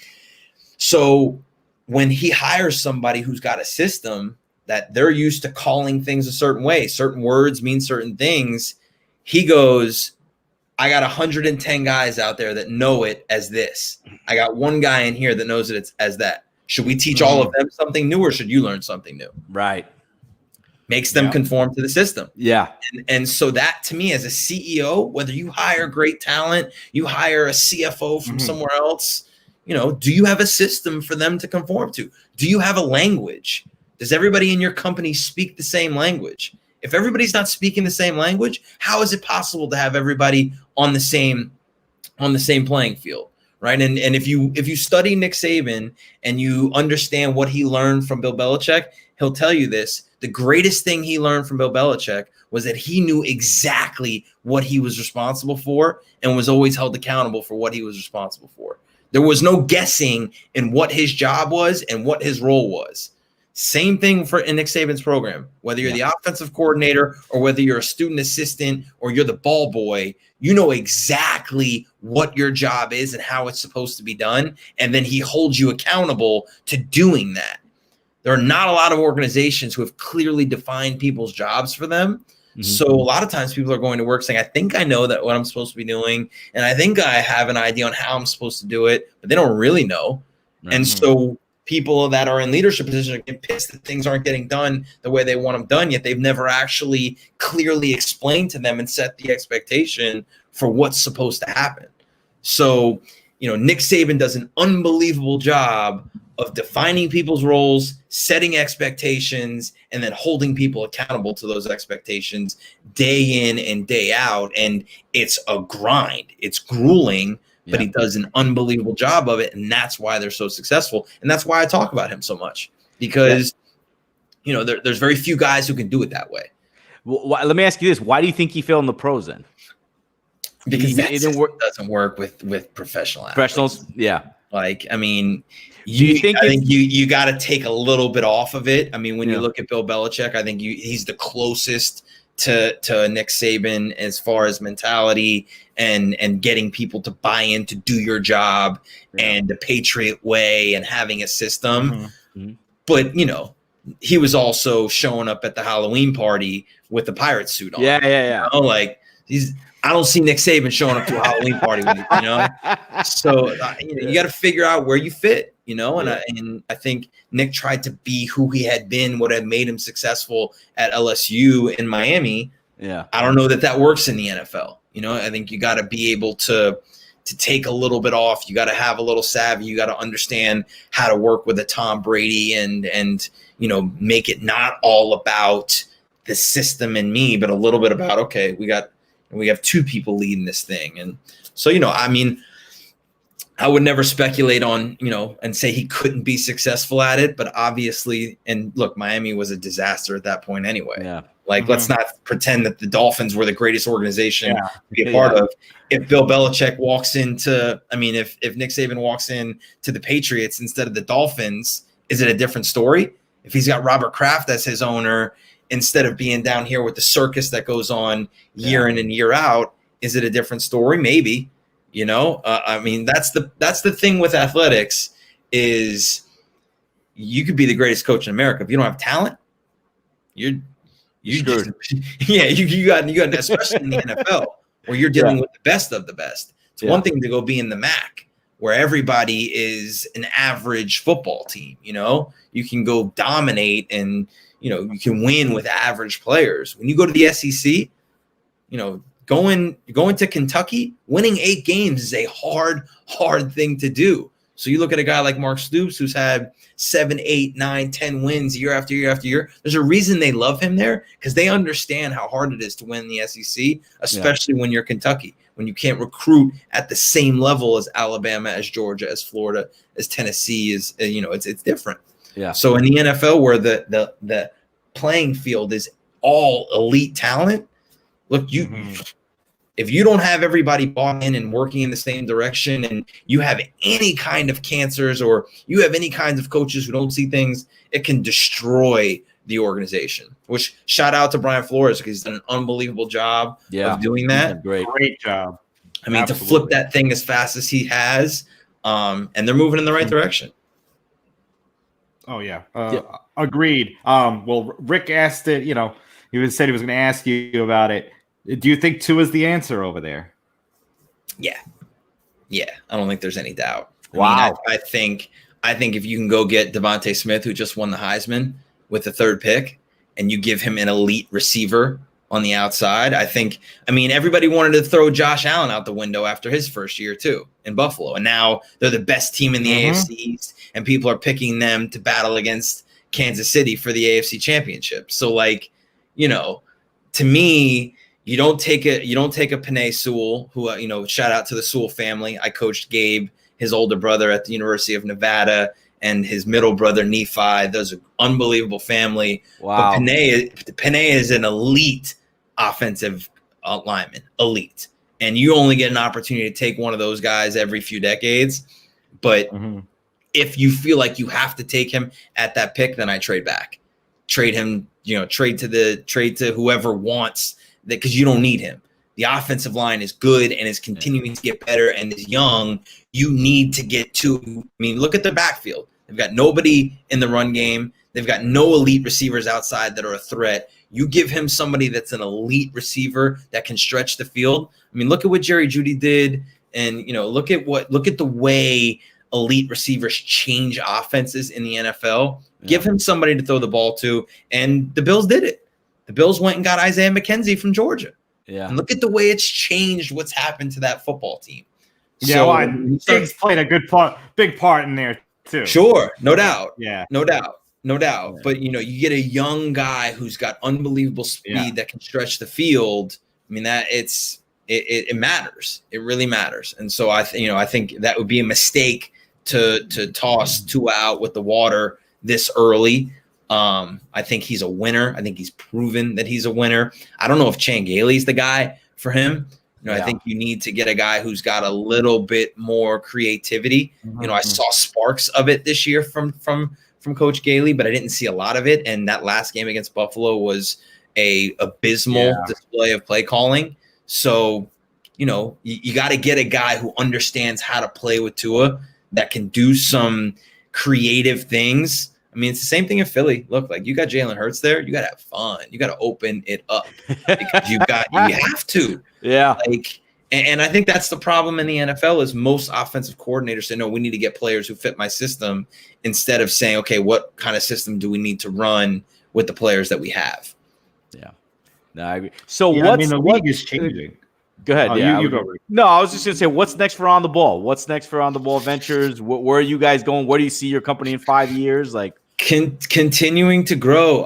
So when he hires somebody who's got a system that they're used to calling things a certain way, certain words mean certain things, he goes, I got 110 guys out there that know it as this. I got one guy in here that knows it as that. Should we teach all of them something new, or should you learn something new? Right. Makes them conform to the system. Yeah. And so that, to me, as a CEO, whether you hire great talent, you hire a CFO from somewhere else, do you have a system for them to conform to? Do you have a language? Does everybody in your company speak the same language? If everybody's not speaking the same language, how is it possible to have everybody on the same playing field? Right. And if you study Nick Saban and you understand what he learned from Bill Belichick, he'll tell you this. The greatest thing he learned from Bill Belichick was that he knew exactly what he was responsible for and was always held accountable for what he was responsible for. There was no guessing in what his job was and what his role was. Same thing in Nick Saban's program. Whether you're the offensive coordinator or whether you're a student assistant or you're the ball boy, you know exactly what your job is and how it's supposed to be done. And then he holds you accountable to doing that. There are not a lot of organizations who have clearly defined people's jobs for them. So a lot of times people are going to work saying, I think I know that what I'm supposed to be doing, and I think I have an idea on how I'm supposed to do it, but they don't really know. And so people that are in leadership positions are getting pissed that things aren't getting done the way they want them done, yet they've never actually clearly explained to them and set the expectation for what's supposed to happen. So, Nick Saban does an unbelievable job of defining people's roles, setting expectations, and then holding people accountable to those expectations day in and day out. And it's a grind. It's grueling, but he does an unbelievable job of it. And that's why they're so successful. And that's why I talk about him so much, because, there's very few guys who can do it that way. Well, let me ask you this. Why do you think he failed in the pros then? Because that doesn't work with professionals. Professionals, yeah. Like, I mean, I think you got to take a little bit off of it. I mean, when you look at Bill Belichick, I think he's the closest to Nick Saban as far as mentality and getting people to buy in to do your job and the Patriot way and having a system. Mm-hmm. But, he was also showing up at the Halloween party with the pirate suit on. Yeah. I don't see Nick Saban showing up to a Halloween party with So you got to figure out where you fit, and I think Nick tried to be who he had been, what had made him successful at LSU in Miami. Yeah. I don't know that works in the NFL. I think you got to be able to take a little bit off. You got to have a little savvy. You got to understand how to work with a Tom Brady and make it not all about the system and me, but a little bit about, okay, we have two people leading this thing. And so, I mean, I would never speculate on, and say he couldn't be successful at it, but obviously, and look, Miami was a disaster at that point anyway. Yeah. Like, let's not pretend that the Dolphins were the greatest organization to be a part of. If Bill Belichick walks into, if Nick Saban walks in to the Patriots instead of the Dolphins, is it a different story? If he's got Robert Kraft as his owner, instead of being down here with the circus that goes on year in and year out, is it a different story? Maybe, that's the thing with athletics is you could be the greatest coach in America. If you don't have talent, you got, especially in the NFL where you're dealing with the best of the best. It's one thing to go be in the MAC where everybody is an average football team. You can go dominate and, you can win with average players. When you go to the SEC, going to Kentucky, winning 8 games is a hard thing to do. So you look at a guy like Mark Stoops, who's had 7, 8, 9, 10 wins year after year after year. There's a reason they love him there, because they understand how hard it is to win the SEC, especially when you're Kentucky, when you can't recruit at the same level as Alabama, as Georgia, as Florida, as Tennessee is. It's different. Yeah. So in the NFL, where the playing field is all elite talent, look, if you don't have everybody bought in and working in the same direction, and you have any kind of cancers or you have any kinds of coaches who don't see things, it can destroy the organization. Which, shout out to Brian Flores, because he's done an unbelievable job of doing that. Great job. To flip that thing as fast as he has, and they're moving in the right direction. Oh yeah. Agreed. Well, Rick asked it, he said he was going to ask you about it. Do you think Tua is the answer over there? Yeah. I don't think there's any doubt. Wow. I think if you can go get Devontae Smith, who just won the Heisman with the 3rd pick, and you give him an elite receiver on the outside, everybody wanted to throw Josh Allen out the window after his first year too in Buffalo. And now they're the best team in the AFC East, and people are picking them to battle against Kansas City for the AFC Championship. So to me, you don't take a Penei Sewell, who, shout out to the Sewell family. I coached Gabe, his older brother, at the University of Nevada, and his middle brother, Nephi. Those are unbelievable family. Wow. But Penei is an elite offensive lineman, elite. And you only get an opportunity to take one of those guys every few decades. But if you feel like you have to take him at that pick, then I trade back. Trade him, trade to whoever wants that, because you don't need him. The offensive line is good and is continuing to get better and is young. You need to get to, look at the backfield. They've got nobody in the run game. They've got no elite receivers outside that are a threat. You give him somebody that's an elite receiver that can stretch the field. Look at what Jerry Jeudy did, and look at the way elite receivers change offenses in the NFL. Yeah. Give him somebody to throw the ball to, and the Bills did it. The Bills went and got Isaiah McKenzie from Georgia. Yeah. And look at the way it's changed what's happened to that football team. Yeah, well, Diggs played a big part in there too. Sure, no doubt. Yeah, no doubt. But you get a young guy who's got unbelievable speed that can stretch the field. I mean, that it matters. It really matters. And so I think that would be a mistake to toss Tua out with the water this early. I think he's a winner. I think he's proven that he's a winner. I don't know if Chan Gailey's the guy for him. I think you need to get a guy who's got a little bit more creativity. I saw sparks of it this year from Coach Gailey, but I didn't see a lot of it. And that last game against Buffalo was a abysmal display of play calling. So, you got to get a guy who understands how to play with Tua, that can do some creative things. I mean, it's the same thing in Philly. Look, like, you got Jalen Hurts there. You got to have fun. You got to open it up because you have to. Yeah. And I think that's the problem in the NFL is most offensive coordinators say, no, we need to get players who fit my system instead of saying, okay, what kind of system do we need to run with the players that we have? Yeah. No, I agree. So the league is changing. Go ahead. You go. No, I was just going to say, what's next for On the Ball? What's next for On the Ball Ventures? Where are you guys going? Where do you see your company in 5 years? Continuing to grow.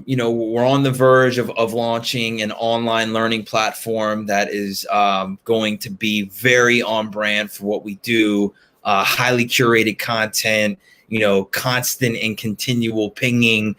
We're on the verge of launching an online learning platform that is going to be very on brand for what we do. Highly curated content, constant and continual pinging,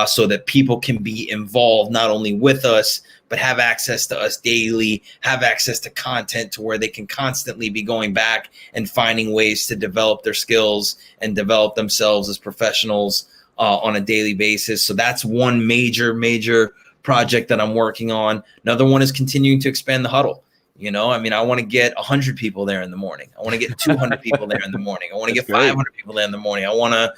so that people can be involved not only with us, but have access to us daily, have access to content to where they can constantly be going back and finding ways to develop their skills and develop themselves as professionals on a daily basis. So that's one major project that I'm working on. Another one is continuing to expand the huddle. I want to get 100 people there in the morning. I want to get 200 people there in the morning. I want to get 500 people there in the morning. I want to,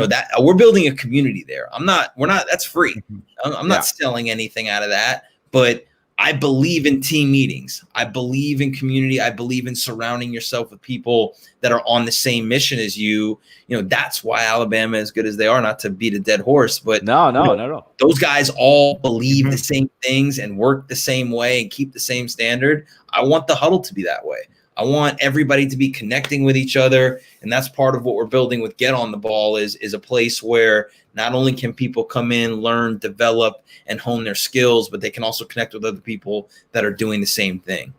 that we're building a community there. That's free. I'm not selling anything out of that, but I believe in team meetings. I believe in community. I believe in surrounding yourself with people that are on the same mission as you. That's why Alabama is good as they are, not to beat a dead horse, but no. Those guys all believe the same things and work the same way and keep the same standard. I want the huddle to be that way. I want everybody to be connecting with each other. And that's part of what we're building with Get on the Ball is a place where not only can people come in, learn, develop, and hone their skills, but they can also connect with other people that are doing the same thing.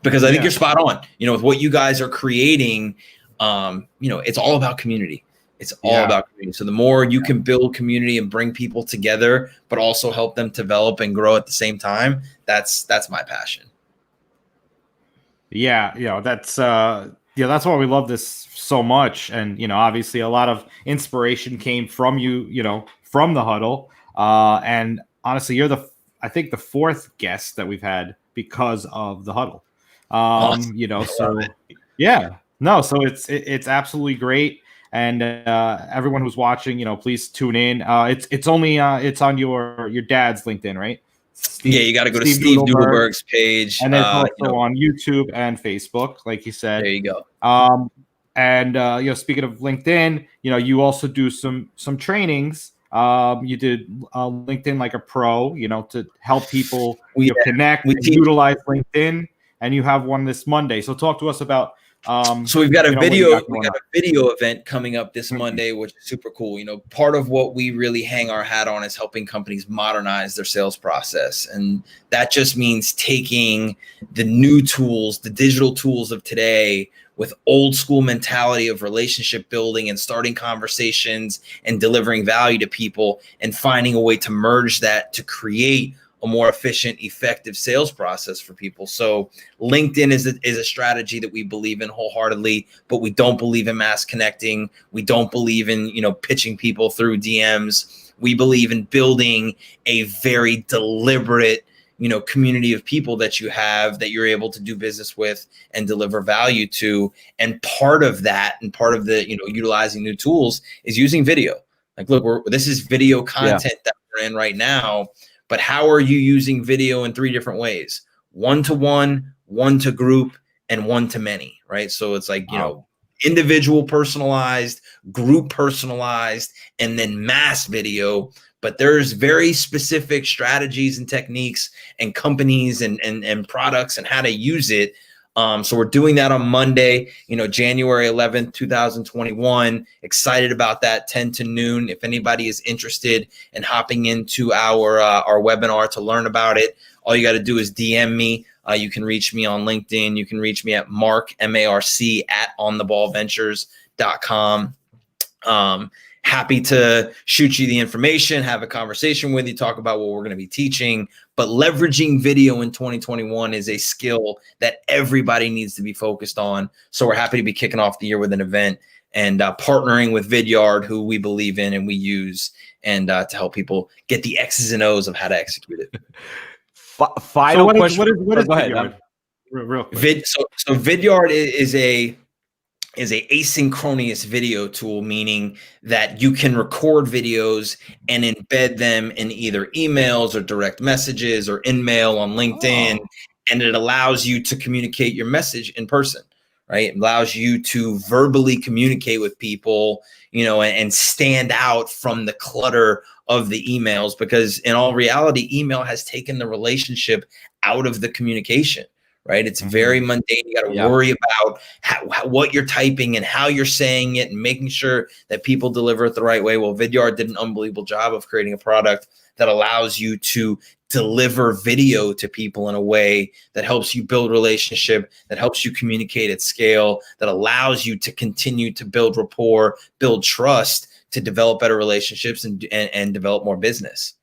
Because I think you're spot on. With what you guys are creating, it's all about community. It's all about community. So the more you can build community and bring people together, but also help them develop and grow at the same time, that's my passion. That's why we love this so much. And, obviously a lot of inspiration came from you, from the huddle. And honestly, you're I think the fourth guest that we've had because of the huddle. So it's absolutely great. And everyone who's watching, please tune in. It's on your dad's LinkedIn, right? You got to go to Steve Nudelberg's page. And then also on YouTube and Facebook, like you said. There you go. And speaking of LinkedIn, you also do some trainings. You did LinkedIn like a pro, to help people connect and utilize LinkedIn. And you have one this Monday. So talk to us about. So we've got a video event coming up this Monday, which is super cool. Part of what we really hang our hat on is helping companies modernize their sales process. And that just means taking the new tools, the digital tools of today with old school mentality of relationship building and starting conversations and delivering value to people and finding a way to merge that to create a more efficient, effective sales process for people. So LinkedIn is a strategy that we believe in wholeheartedly, but we don't believe in mass connecting. We don't believe in, pitching people through DMs. We believe in building a very deliberate, community of people that you have that you're able to do business with and deliver value to. And part of that and part of the, utilizing new tools is using video. Like, look, this is video content that we're in right now. But how are you using video in 3 different ways? 1-to-1, 1-to-group, and 1-to-many, right? So it's like, individual personalized, group personalized, and then mass video. But there's very specific strategies and techniques and companies and products and how to use it So we're doing that on Monday, January 11th, 2021. Excited about that, 10 to noon. If anybody is interested in hopping into our webinar to learn about it, all you got to do is DM me. You can reach me on LinkedIn. You can reach me at Marc, M-A-R-C, at ontheballventures.com. Happy to shoot you the information, have a conversation with you, talk about what we're going to be teaching. But leveraging video in 2021 is a skill that everybody needs to be focused on. So we're happy to be kicking off the year with an event and partnering with Vidyard, who we believe in and we use, and to help people get the X's and O's of how to execute it. Final question. What is Vidyard? Real quick. So Vidyard is a asynchronous video tool, meaning that you can record videos and embed them in either emails or direct messages or InMail on LinkedIn. And it allows you to communicate your message in person, right? It allows you to verbally communicate with people, and stand out from the clutter of the emails, because in all reality, email has taken the relationship out of the communication. Right. It's very mundane. You got to worry about what you're typing and how you're saying it and making sure that people deliver it the right way. Well, Vidyard did an unbelievable job of creating a product that allows you to deliver video to people in a way that helps you build relationship, that helps you communicate at scale, that allows you to continue to build rapport, build trust, to develop better relationships and develop more business.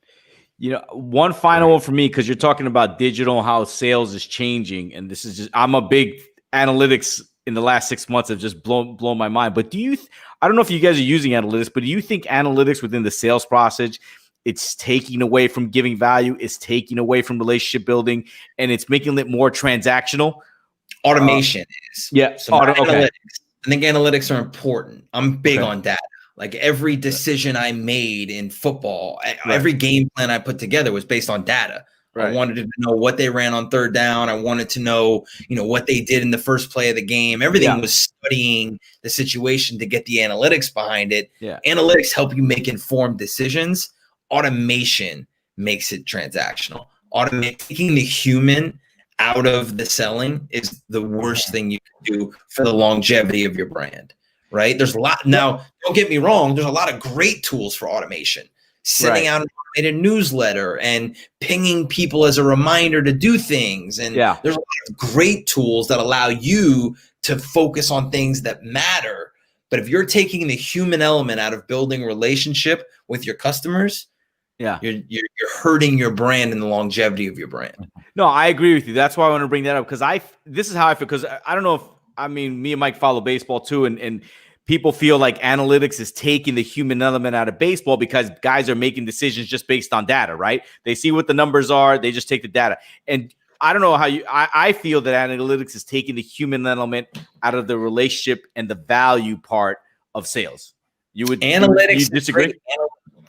One final one for me, because you're talking about digital, how sales is changing. And this is I'm a big analytics in the last 6 months have just blown my mind. But I don't know if you guys are using analytics, but do you think analytics within the sales process, it's taking away from giving value, it's taking away from relationship building, and it's making it more transactional? Automation is. Yeah. So analytics. I think analytics are important. I'm big on data. Like every decision I made in football, every game plan I put together was based on data. I wanted to know what they ran on third down. I wanted to know, what they did in the first play of the game. Everything was studying the situation to get the analytics behind it. Analytics help you make informed decisions. Automation makes it transactional. Taking the human out of the selling is the worst thing you can do for the longevity of your brand. Right. There's a lot. Now, don't get me wrong. There's a lot of great tools for automation, sending out an automated newsletter and pinging people as a reminder to do things. And there's a lot of great tools that allow you to focus on things that matter. But if you're taking the human element out of building relationship with your customers, you're hurting your brand and the longevity of your brand. No, I agree with you. That's why I want to bring that up, because this is how I feel. Because I don't know if, me and Mike follow baseball too, and people feel like analytics is taking the human element out of baseball because guys are making decisions just based on data, right? They see what the numbers are, they just take the data. And I don't know how I feel that analytics is taking the human element out of the relationship and the value part of sales. You disagree?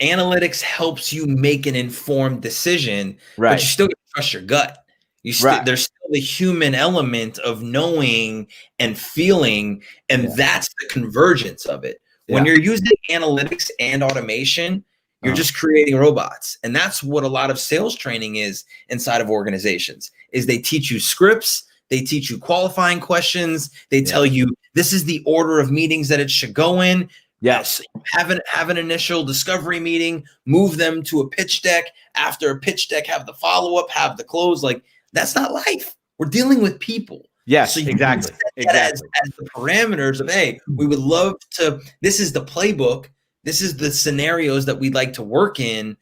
Analytics helps you make an informed decision, but you still got to trust your gut. There's still the human element of knowing and feeling, and that's the convergence of it. When you're using analytics and automation, you're just creating robots. And that's what a lot of sales training is inside of organizations, is they teach you scripts, they teach you qualifying questions, they tell you this is the order of meetings that it should go in. Yes. Have an initial discovery meeting, move them to a pitch deck. After a pitch deck, have the follow-up, have the close. Like, that's not life. We're dealing with people. Yes, so exactly. As the parameters of, hey, we would love to, this is the playbook. This is the scenarios that we'd like to work in.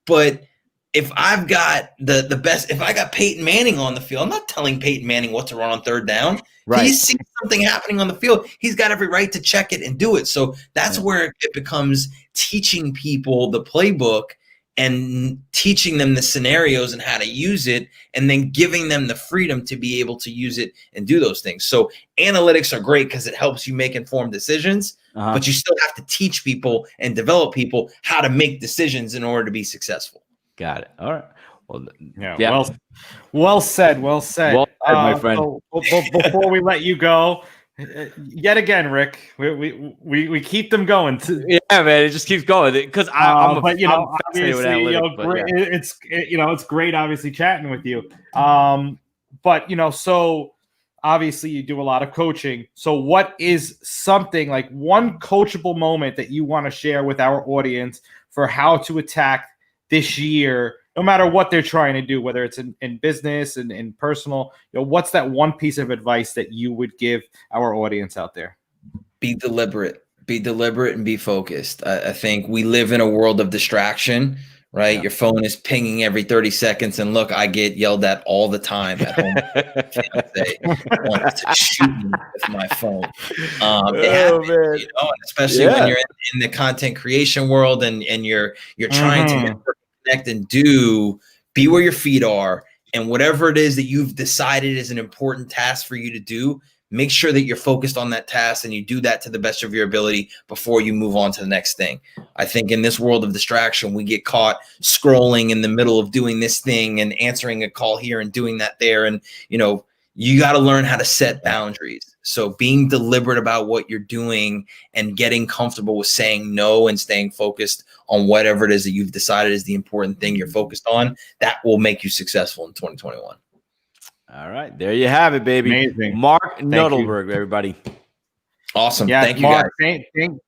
But if I've got the best, if I got Peyton Manning on the field, I'm not telling Peyton Manning what to run on third down. He sees something happening on the field. He's got every right to check it and do it. So that's where it becomes teaching people the playbook and teaching them the scenarios and how to use it, and then giving them the freedom to be able to use it and do those things. So analytics are great because it helps you make informed decisions, but you still have to teach people and develop people how to make decisions in order to be successful. Got it. All right. Well, well said. Well said. Well said, my friend. So, before we let you go, yet again, Rick, we keep them going. Yeah, man, it just keeps going because I'm obviously, it's great, obviously chatting with you. But so obviously you do a lot of coaching. So what is something like one coachable moment that you want to share with our audience for how to attack this year, no matter what they're trying to do, whether it's in business and in personal, what's that one piece of advice that you would give our audience out there? Be deliberate and be focused. I think we live in a world of distraction, right? Yeah. Your phone is pinging every 30 seconds. And look, I get yelled at all the time at home. Wants to shoot me with my phone. It happens, and especially when you're in the content creation world and you're trying to network, connect and be where your feet are. And whatever it is that you've decided is an important task for you to do, make sure that you're focused on that task and you do that to the best of your ability before you move on to the next thing. I think in this world of distraction, we get caught scrolling in the middle of doing this thing and answering a call here and doing that there. And, you got to learn how to set boundaries. So being deliberate about what you're doing and getting comfortable with saying no and staying focused on whatever it is that you've decided is the important thing you're focused on, that will make you successful in 2021. All right. There you have it, baby. Amazing. Marc Nudelberg, everybody. Awesome. Yeah, thank you, Marc, guys.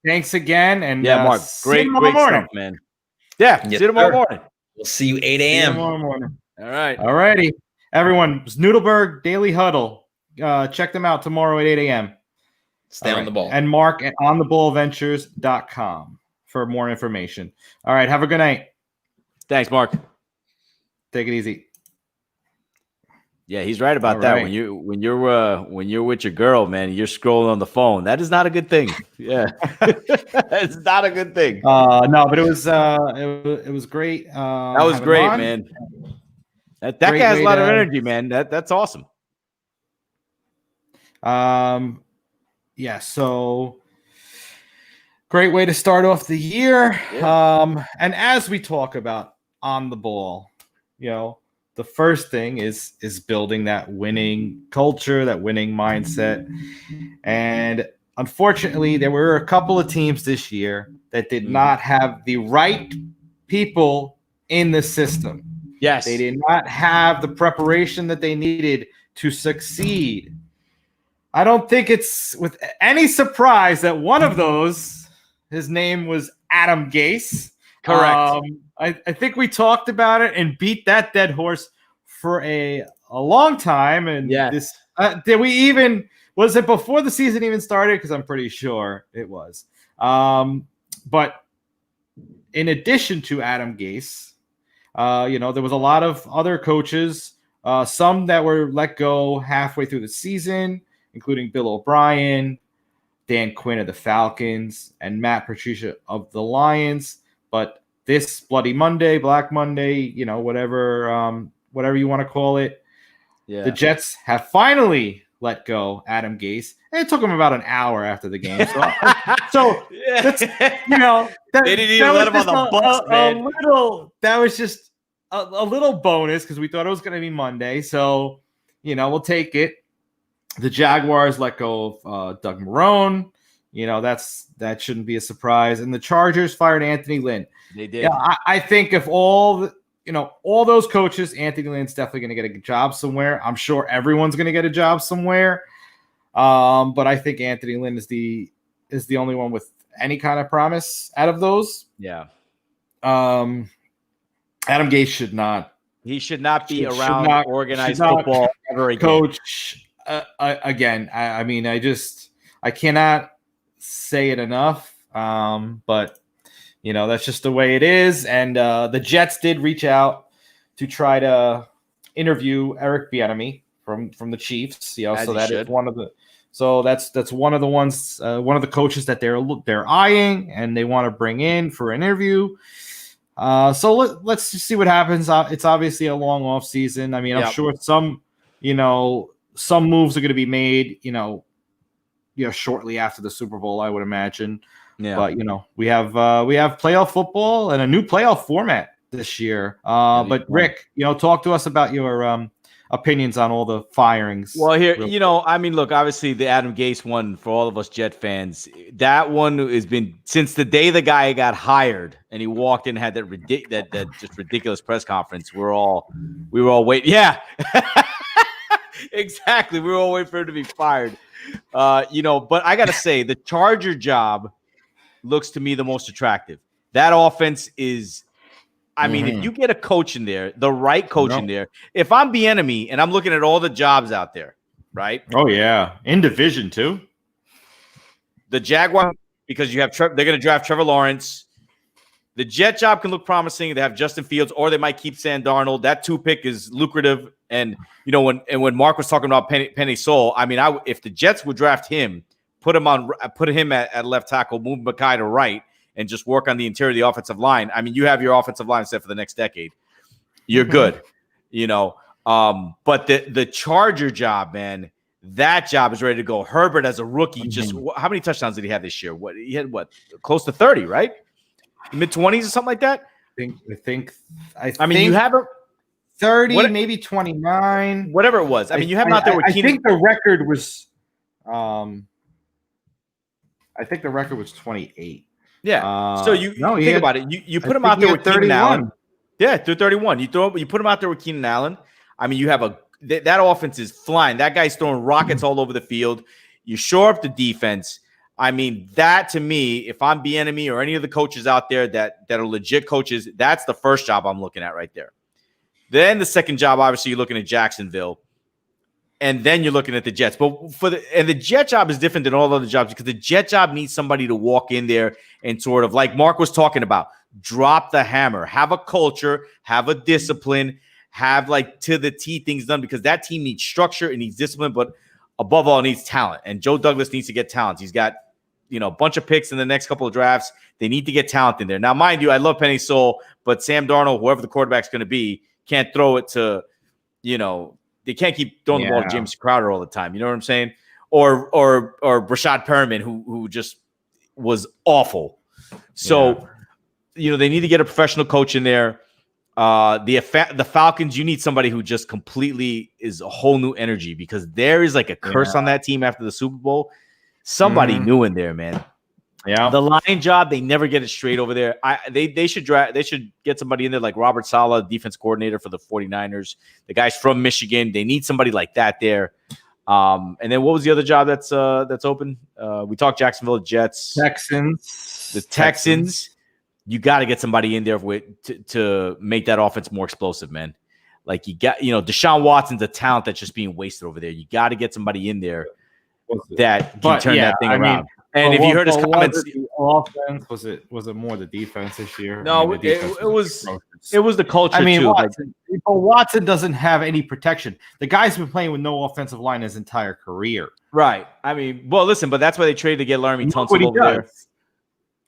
Thanks again. And Marc, great stuff, man. Yeah. Yes, see you tomorrow morning. We'll see you 8 a.m. Tomorrow morning. All right. All righty. Everyone, it's Nudelberg Daily Huddle. Check them out tomorrow at 8 a.m. Stay on the ball. And Marc at ontheballventures.com for more information. All right. Have a good night. Thanks, Marc. Take it easy. Yeah, he's right about that. When you're with your girl, man, you're scrolling on the phone. That is not a good thing. Yeah, it's not a good thing. No, but it was great. That was great, man. That guy has a lot of energy, man. That's awesome. Yeah. So great way to start off the year. Yeah. And as we talk about on the ball, the first thing is building that winning culture, that winning mindset. And unfortunately, there were a couple of teams this year that did not have the right people in the system. Yes. They did not have the preparation that they needed to succeed. I don't think it's with any surprise that one of those, his name was Adam Gase. Correct. I think we talked about it and beat that dead horse for a long time. And this was it before the season even started? Because I'm pretty sure it was. But in addition to Adam Gase, there was a lot of other coaches, some that were let go halfway through the season, including Bill O'Brien, Dan Quinn of the Falcons, and Matt Patricia of the Lions. But this Bloody Monday, Black Monday, whatever you want to call it, the Jets have finally let go Adam Gase. And it took him about an hour after the game. So that's, they didn't even let him on the bus, man. That was just a little bonus because we thought it was going to be Monday. So, we'll take it. The Jaguars let go of Doug Marrone. That shouldn't be a surprise. And the Chargers fired Anthony Lynn. They did. Yeah, I think if all those coaches, Anthony Lynn's definitely going to get a job somewhere. I'm sure everyone's going to get a job somewhere. But I think Anthony Lynn is the only one with any kind of promise out of those. Yeah. Adam Gase should not. He should not be around organized football ever again. Coach again. I cannot say it enough. But that's just the way it is. And the Jets did reach out to try to interview Eric Bieniemy from the Chiefs. So that is one of the. So that's one of the ones, one of the coaches that they're eyeing and they want to bring in for an interview. So let's just see what happens. It's obviously a long off season. I mean, I'm sure some moves are going to be made, shortly after the Super Bowl, I would imagine. Yeah. But we have playoff football and a new playoff format this year. But Rick, talk to us about your opinions on all the firings. Well, here, look, obviously the Adam Gase one for all of us Jet fans, that one has been since the day the guy got hired and he walked in and had that just ridiculous press conference. We were all waiting. Yeah. Exactly. We were all waiting for him to be fired. But I got to say, the Charger job looks to me the most attractive. That offense is, I mean, if you get a coach in there, the right coach in there, if I'm the enemy and I'm looking at all the jobs out there, right? Oh, yeah. In division, too. The Jaguars, because you have they're going to draft Trevor Lawrence. The Jet job can look promising. They have Justin Fields, or they might keep Sam Darnold. That 2 pick is lucrative. And when Mark was talking about Penny Sewell, I mean, if the Jets would draft him, put him at left tackle, move Mackay to right, and just work on the interior of the offensive line. I mean, you have your offensive line set for the next decade. You're good, But the Charger job, man, that job is ready to go. Herbert as a rookie, just how many touchdowns did he have this year? He had close to 30, right? Mid-20s or something like that. I think. You have a 30, maybe 29, whatever it was. I mean, you have him out there with Keenan. I think the record was. I think the record was 28. Yeah. So think about it. You put him out there with Keenan Allen. Yeah, through 31. You put him out there with Keenan Allen. I mean, you have that offense is flying. That guy's throwing rockets all over the field. You shore up the defense. I mean, that to me, if I'm Bieniemy or any of the coaches out there that are legit coaches, that's the first job I'm looking at right there. Then the second job, obviously, you're looking at Jacksonville, and then you're looking at the Jets. But the Jet job is different than all other jobs because the Jet job needs somebody to walk in there and sort of, like Mark was talking about, drop the hammer, have a culture, have a discipline, have like to the T things done, because that team needs structure, it needs discipline, but above all, it needs talent. And Joe Douglas needs to get talent. He's got a bunch of picks in the next couple of drafts. They need to get talent in there. Now, mind you, I love Penny Sewell, but Sam Darnold, whoever the quarterback's going to be, can't throw it to, they can't keep throwing the ball to James Crowder all the time. You know what I'm saying? Or Rashad Perriman, who just was awful. So, they need to get a professional coach in there. The Falcons, you need somebody who just completely is a whole new energy, because there is like a curse on that team after the Super Bowl. Somebody new in there, man. Yeah. The line job, they never get it straight over there. They should get somebody in there like Robert Saleh, defense coordinator for the 49ers. The guy's from Michigan. They need somebody like that there. And then what was the other job that's open? We talked Jacksonville Jets. Texans. The Texans. You got to get somebody in there to make that offense more explosive, man. Like Deshaun Watson's a talent that's just being wasted over there. You got to get somebody in there that can turn that thing around. And if you heard his comments, the offense was it more the defense this year? No, it was the culture. I mean, too. Watson doesn't have any protection. The guy's been playing with no offensive line his entire career. Right. I mean, well, listen, but that's why they traded to get Laramie Tunsil over there.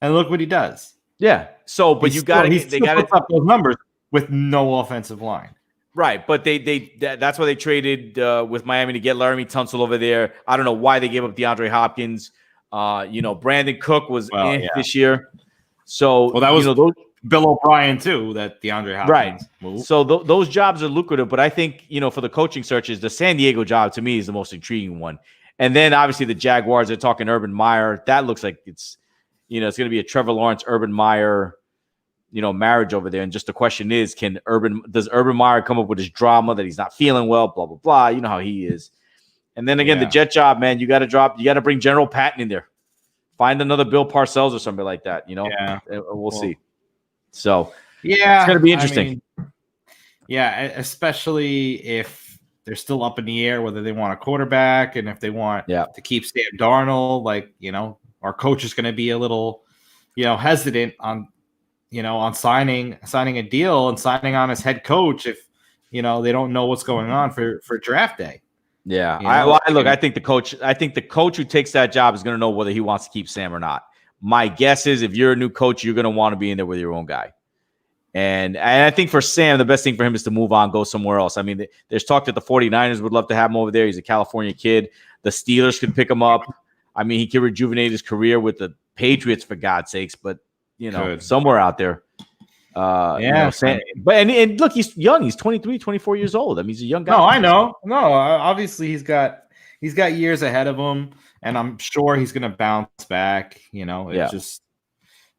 And look what he does. Yeah. So, but you got to they got to put up those numbers with no offensive line. Right, but that's why they traded with Miami to get Laramie Tunsil over there. I don't know why they gave up DeAndre Hopkins. Brandon Cook was this year. So that was Bill O'Brien too. That DeAndre Hopkins moved. So those jobs are lucrative, but I think for the coaching searches, the San Diego job to me is the most intriguing one. And then obviously the Jaguars are talking Urban Meyer. That looks like it's going to be a Trevor Lawrence, Urban Meyer, marriage over there. And just the question is, does Urban Meyer come up with his drama that he's not feeling well, blah, blah, blah. You know how he is. And then again, the Jet job, man, you got to bring General Patton in there. Find another Bill Parcells or something like that, We'll see. So, it's going to be interesting. Especially if they're still up in the air, whether they want a quarterback and if they want to keep Sam Darnold, our coach is going to be a little, hesitant on signing a deal and signing on as head coach if, they don't know what's going on for draft day. Yeah. I think the coach who takes that job is going to know whether he wants to keep Sam or not. My guess is if you're a new coach, you're going to want to be in there with your own guy. And I think for Sam, the best thing for him is to move on, go somewhere else. I mean, there's talk that the 49ers would love to have him over there. He's a California kid. The Steelers could pick him up. I mean, he could rejuvenate his career with the Patriots, for God's sakes, but somewhere out there. But look, he's young. He's 23, 24 years old. I mean, he's a young guy. No, I know. No, obviously he's got years ahead of him, and I'm sure he's going to bounce back. It just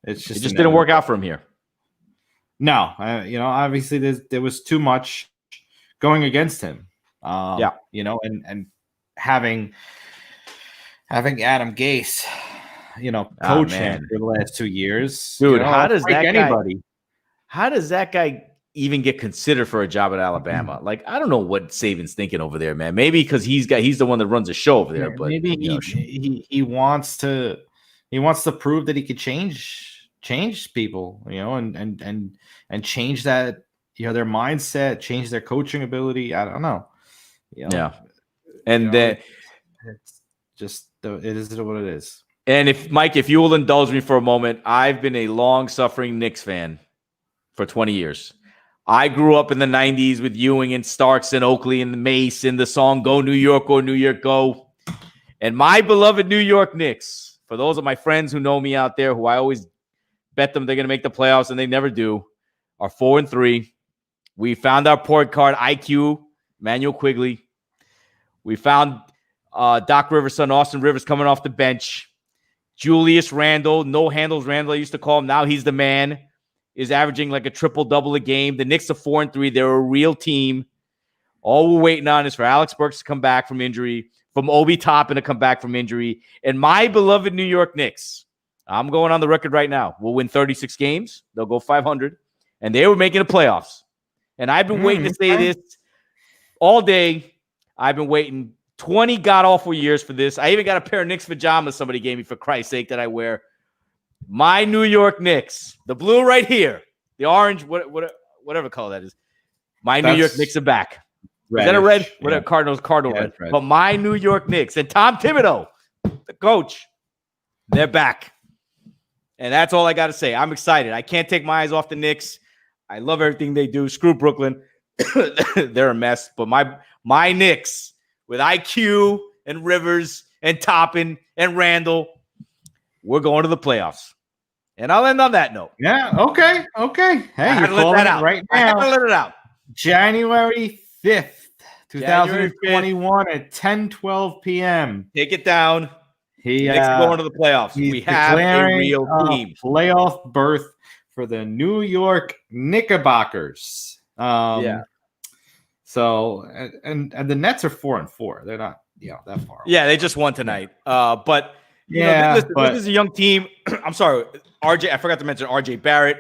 didn't work out for him here. No, obviously there was too much going against him. And having Adam Gase, coach him for the last 2 years. Dude, how does that guy even get considered for a job at Alabama? Like, I don't know what Saban's thinking over there, man. Maybe because he's the one that runs the show over there. But maybe he wants to prove that he could change people, and change that, their mindset, change their coaching ability. I don't know. And then it's just it is what it is. And if you will indulge me for a moment, I've been a long-suffering Knicks fan for 20 years. I grew up in the 90s with Ewing and Starks and Oakley and Mace and the song Go New York, Go. And my beloved New York Knicks, for those of my friends who know me out there, who I always bet them they're going to make the playoffs and they never do, are 4-3. We found our point guard, IQ, Manuel Quigley. We found Doc Rivers' son, Austin Rivers, coming off the bench. Julius Randle, no handles Randle, I used to call him. Now he's the man, is averaging like a triple-double a game. The Knicks are 4-3. They're a real team. All we're waiting on is for Alex Burks to come back from injury, from Obi Toppin to come back from injury. And my beloved New York Knicks, I'm going on the record right now, will win 36 games. They'll go 500. And they were making the playoffs. And I've been waiting to say this all day. I've been waiting 20 god-awful years for this. I even got a pair of Knicks pajamas somebody gave me, for Christ's sake, that I wear. My New York Knicks, the blue right here, the orange, whatever color that is. New York Knicks are back. Reddish, is that a red? Yeah. Whatever, Cardinal red. But my New York Knicks and Tom Thibodeau, the coach, they're back. And that's all I got to say. I'm excited. I can't take my eyes off the Knicks. I love everything they do. Screw Brooklyn. They're a mess. But my Knicks, with IQ and Rivers and Toppin and Randall, we're going to the playoffs. And I'll end on that note. Yeah, okay. Hey, you're calling it right now. I had to let it out. January 5th, 2021 at 10:12 p.m. Take it down. He's going to the playoffs. We have a real team. Playoff berth for the New York Knickerbockers. So and the Nets are 4-4. They're not that far away. Yeah, they just won tonight. But this is a young team. I'm sorry, RJ. I forgot to mention RJ Barrett.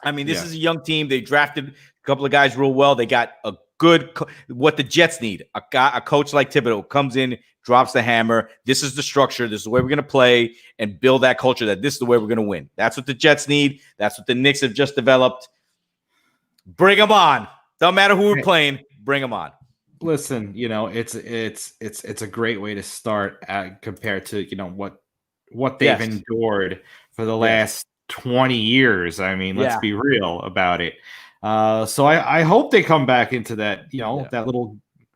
I mean, this is a young team. They drafted a couple of guys real well. They got a good what the Jets need. A coach like Thibodeau comes in, drops the hammer. This is the structure. This is the way we're going to play and build that culture. That this is the way we're going to win. That's what the Jets need. That's what the Knicks have just developed. Bring them on. Don't matter who we're playing. Bring them on. Listen, it's a great way to start compared to what they've endured for the last 20 years. I mean, let's be real about it. So I hope they come back into that, that little,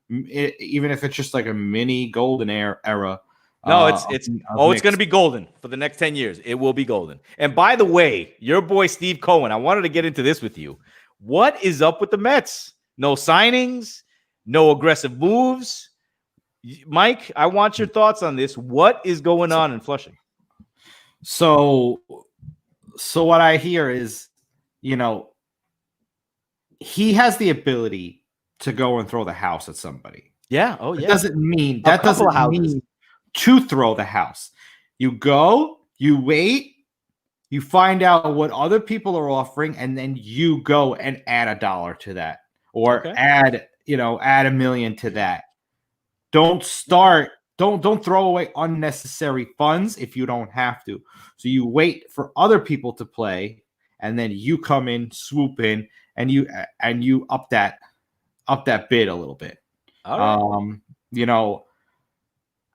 even if it's just like a mini golden era. No, it's going to be golden for the next 10 years. It will be golden. And by the way, your boy Steve Cohen, I wanted to get into this with you. What is up with the Mets? No signings, no aggressive moves. Mike, I want your thoughts on this. What is going on in Flushing? So what I hear is, he has the ability to go and throw the house at somebody. Yeah. Oh, yeah. That doesn't mean to throw the house. You go, you wait, you find out what other people are offering, and then you go and add $1 to that, or add $1 million to that. Don't throw away unnecessary funds if you don't have to. So you wait for other people to play, and then you come in, swoop in, and you up that bid a little bit. All right.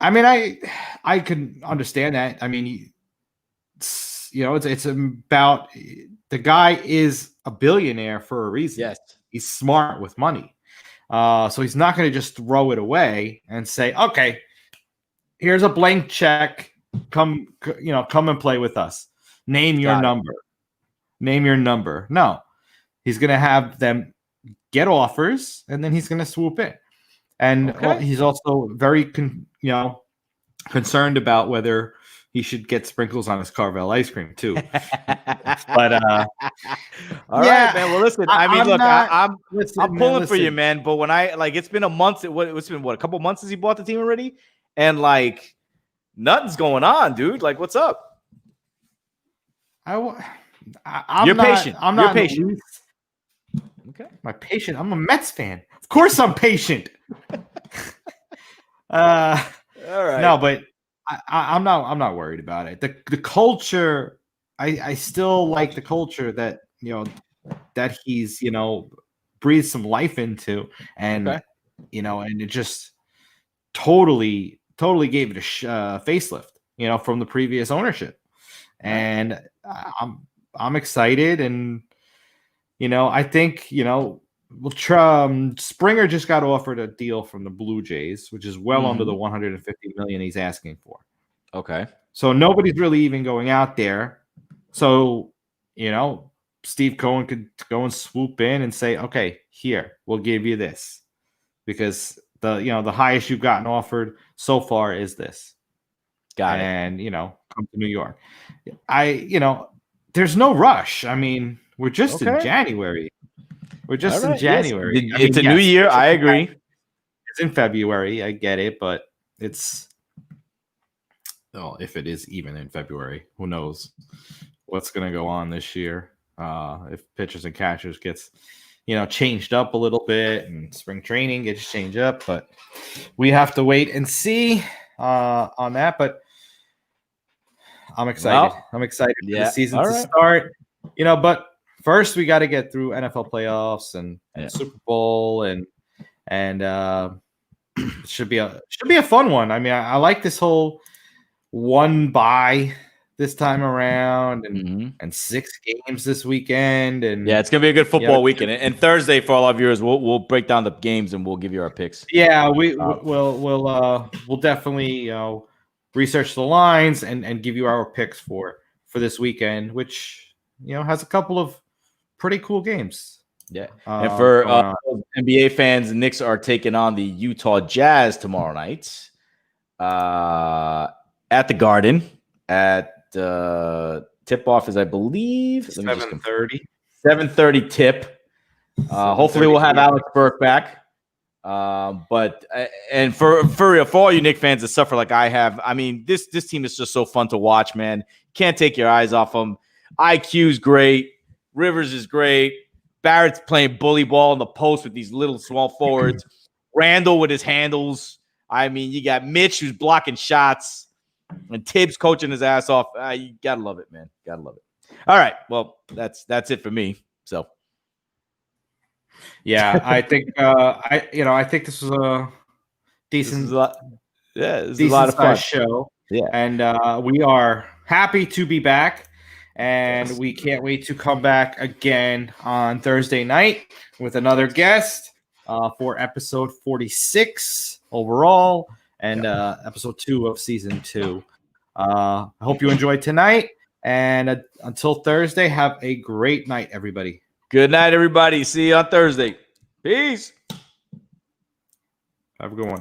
I mean, I can understand that. I mean, it's about, the guy is a billionaire for a reason. Yes, he's smart with money. So he's not going to just throw it away and say, okay, here's a blank check. Come and play with us. Name your number. No, he's going to have them get offers, and then he's going to swoop in. And he's also very, concerned about whether, he should get sprinkles on his Carvel ice cream too. But all right, man. Well, listen. I mean, look, I'm pulling man, for you, man. But when it's been a month. It's been a couple months since he bought the team already, and like nothing's going on, dude. Like, what's up? I'm You're not, patient. I'm You're not patient. Okay, my patient. I'm a Mets fan. Of course, I'm patient. All right. No, but I'm not worried about it. The culture, I still like the culture that that he's breathed some life into, and and it just totally gave it a facelift, from the previous ownership, and I'm excited, and I think Springer just got offered a deal from the Blue Jays, which is well under the $150 million he's asking for. Okay. So nobody's really even going out there. So, Steve Cohen could go and swoop in and say, okay, here, we'll give you this. Because the highest you've gotten offered so far is this. Got it. And, come to New York. There's no rush. I mean, we're just in January. We're just in January. Yes. It's a new year. I agree. It's in February. I get it, but it's if it is even in February, who knows what's going to go on this year? If pitchers and catchers gets changed up a little bit, and spring training gets changed up, but we have to wait and see on that. But I'm excited. I'm excited for the season to start. But first, we got to get through NFL playoffs and Super Bowl, and it should be a fun one. I mean, I like this whole one bye this time around, and 6 games this weekend, and it's gonna be a good football weekend. And Thursday, for all our viewers, we'll break down the games and we'll give you our picks. Yeah, we'll definitely research the lines and give you our picks for this weekend, which has a couple of pretty cool games. Yeah. And for NBA fans, the Knicks are taking on the Utah Jazz tomorrow night at the Garden. At tip-off is, I believe, 7:30. 7:30 tip. Hopefully we'll have Alex Burke back. But for all you Knicks fans that suffer like I have, I mean, this team is just so fun to watch, man. Can't take your eyes off them. IQ's great. Rivers is great. Barrett's playing bully ball in the post with these little small forwards. Randall with his handles. I mean, you got Mitch who's blocking shots, and Tibbs coaching his ass off. You gotta love it, man. Gotta love it. All right, well, that's it for me. So, yeah, I think I think this was a decent, this is a lot of fun show. Yeah, and we are happy to be back. And we can't wait to come back again on Thursday night with another guest for episode 46 overall, and episode 2 of season 2. I hope you enjoyed tonight. And until Thursday, have a great night, everybody. Good night, everybody. See you on Thursday. Peace. Have a good one.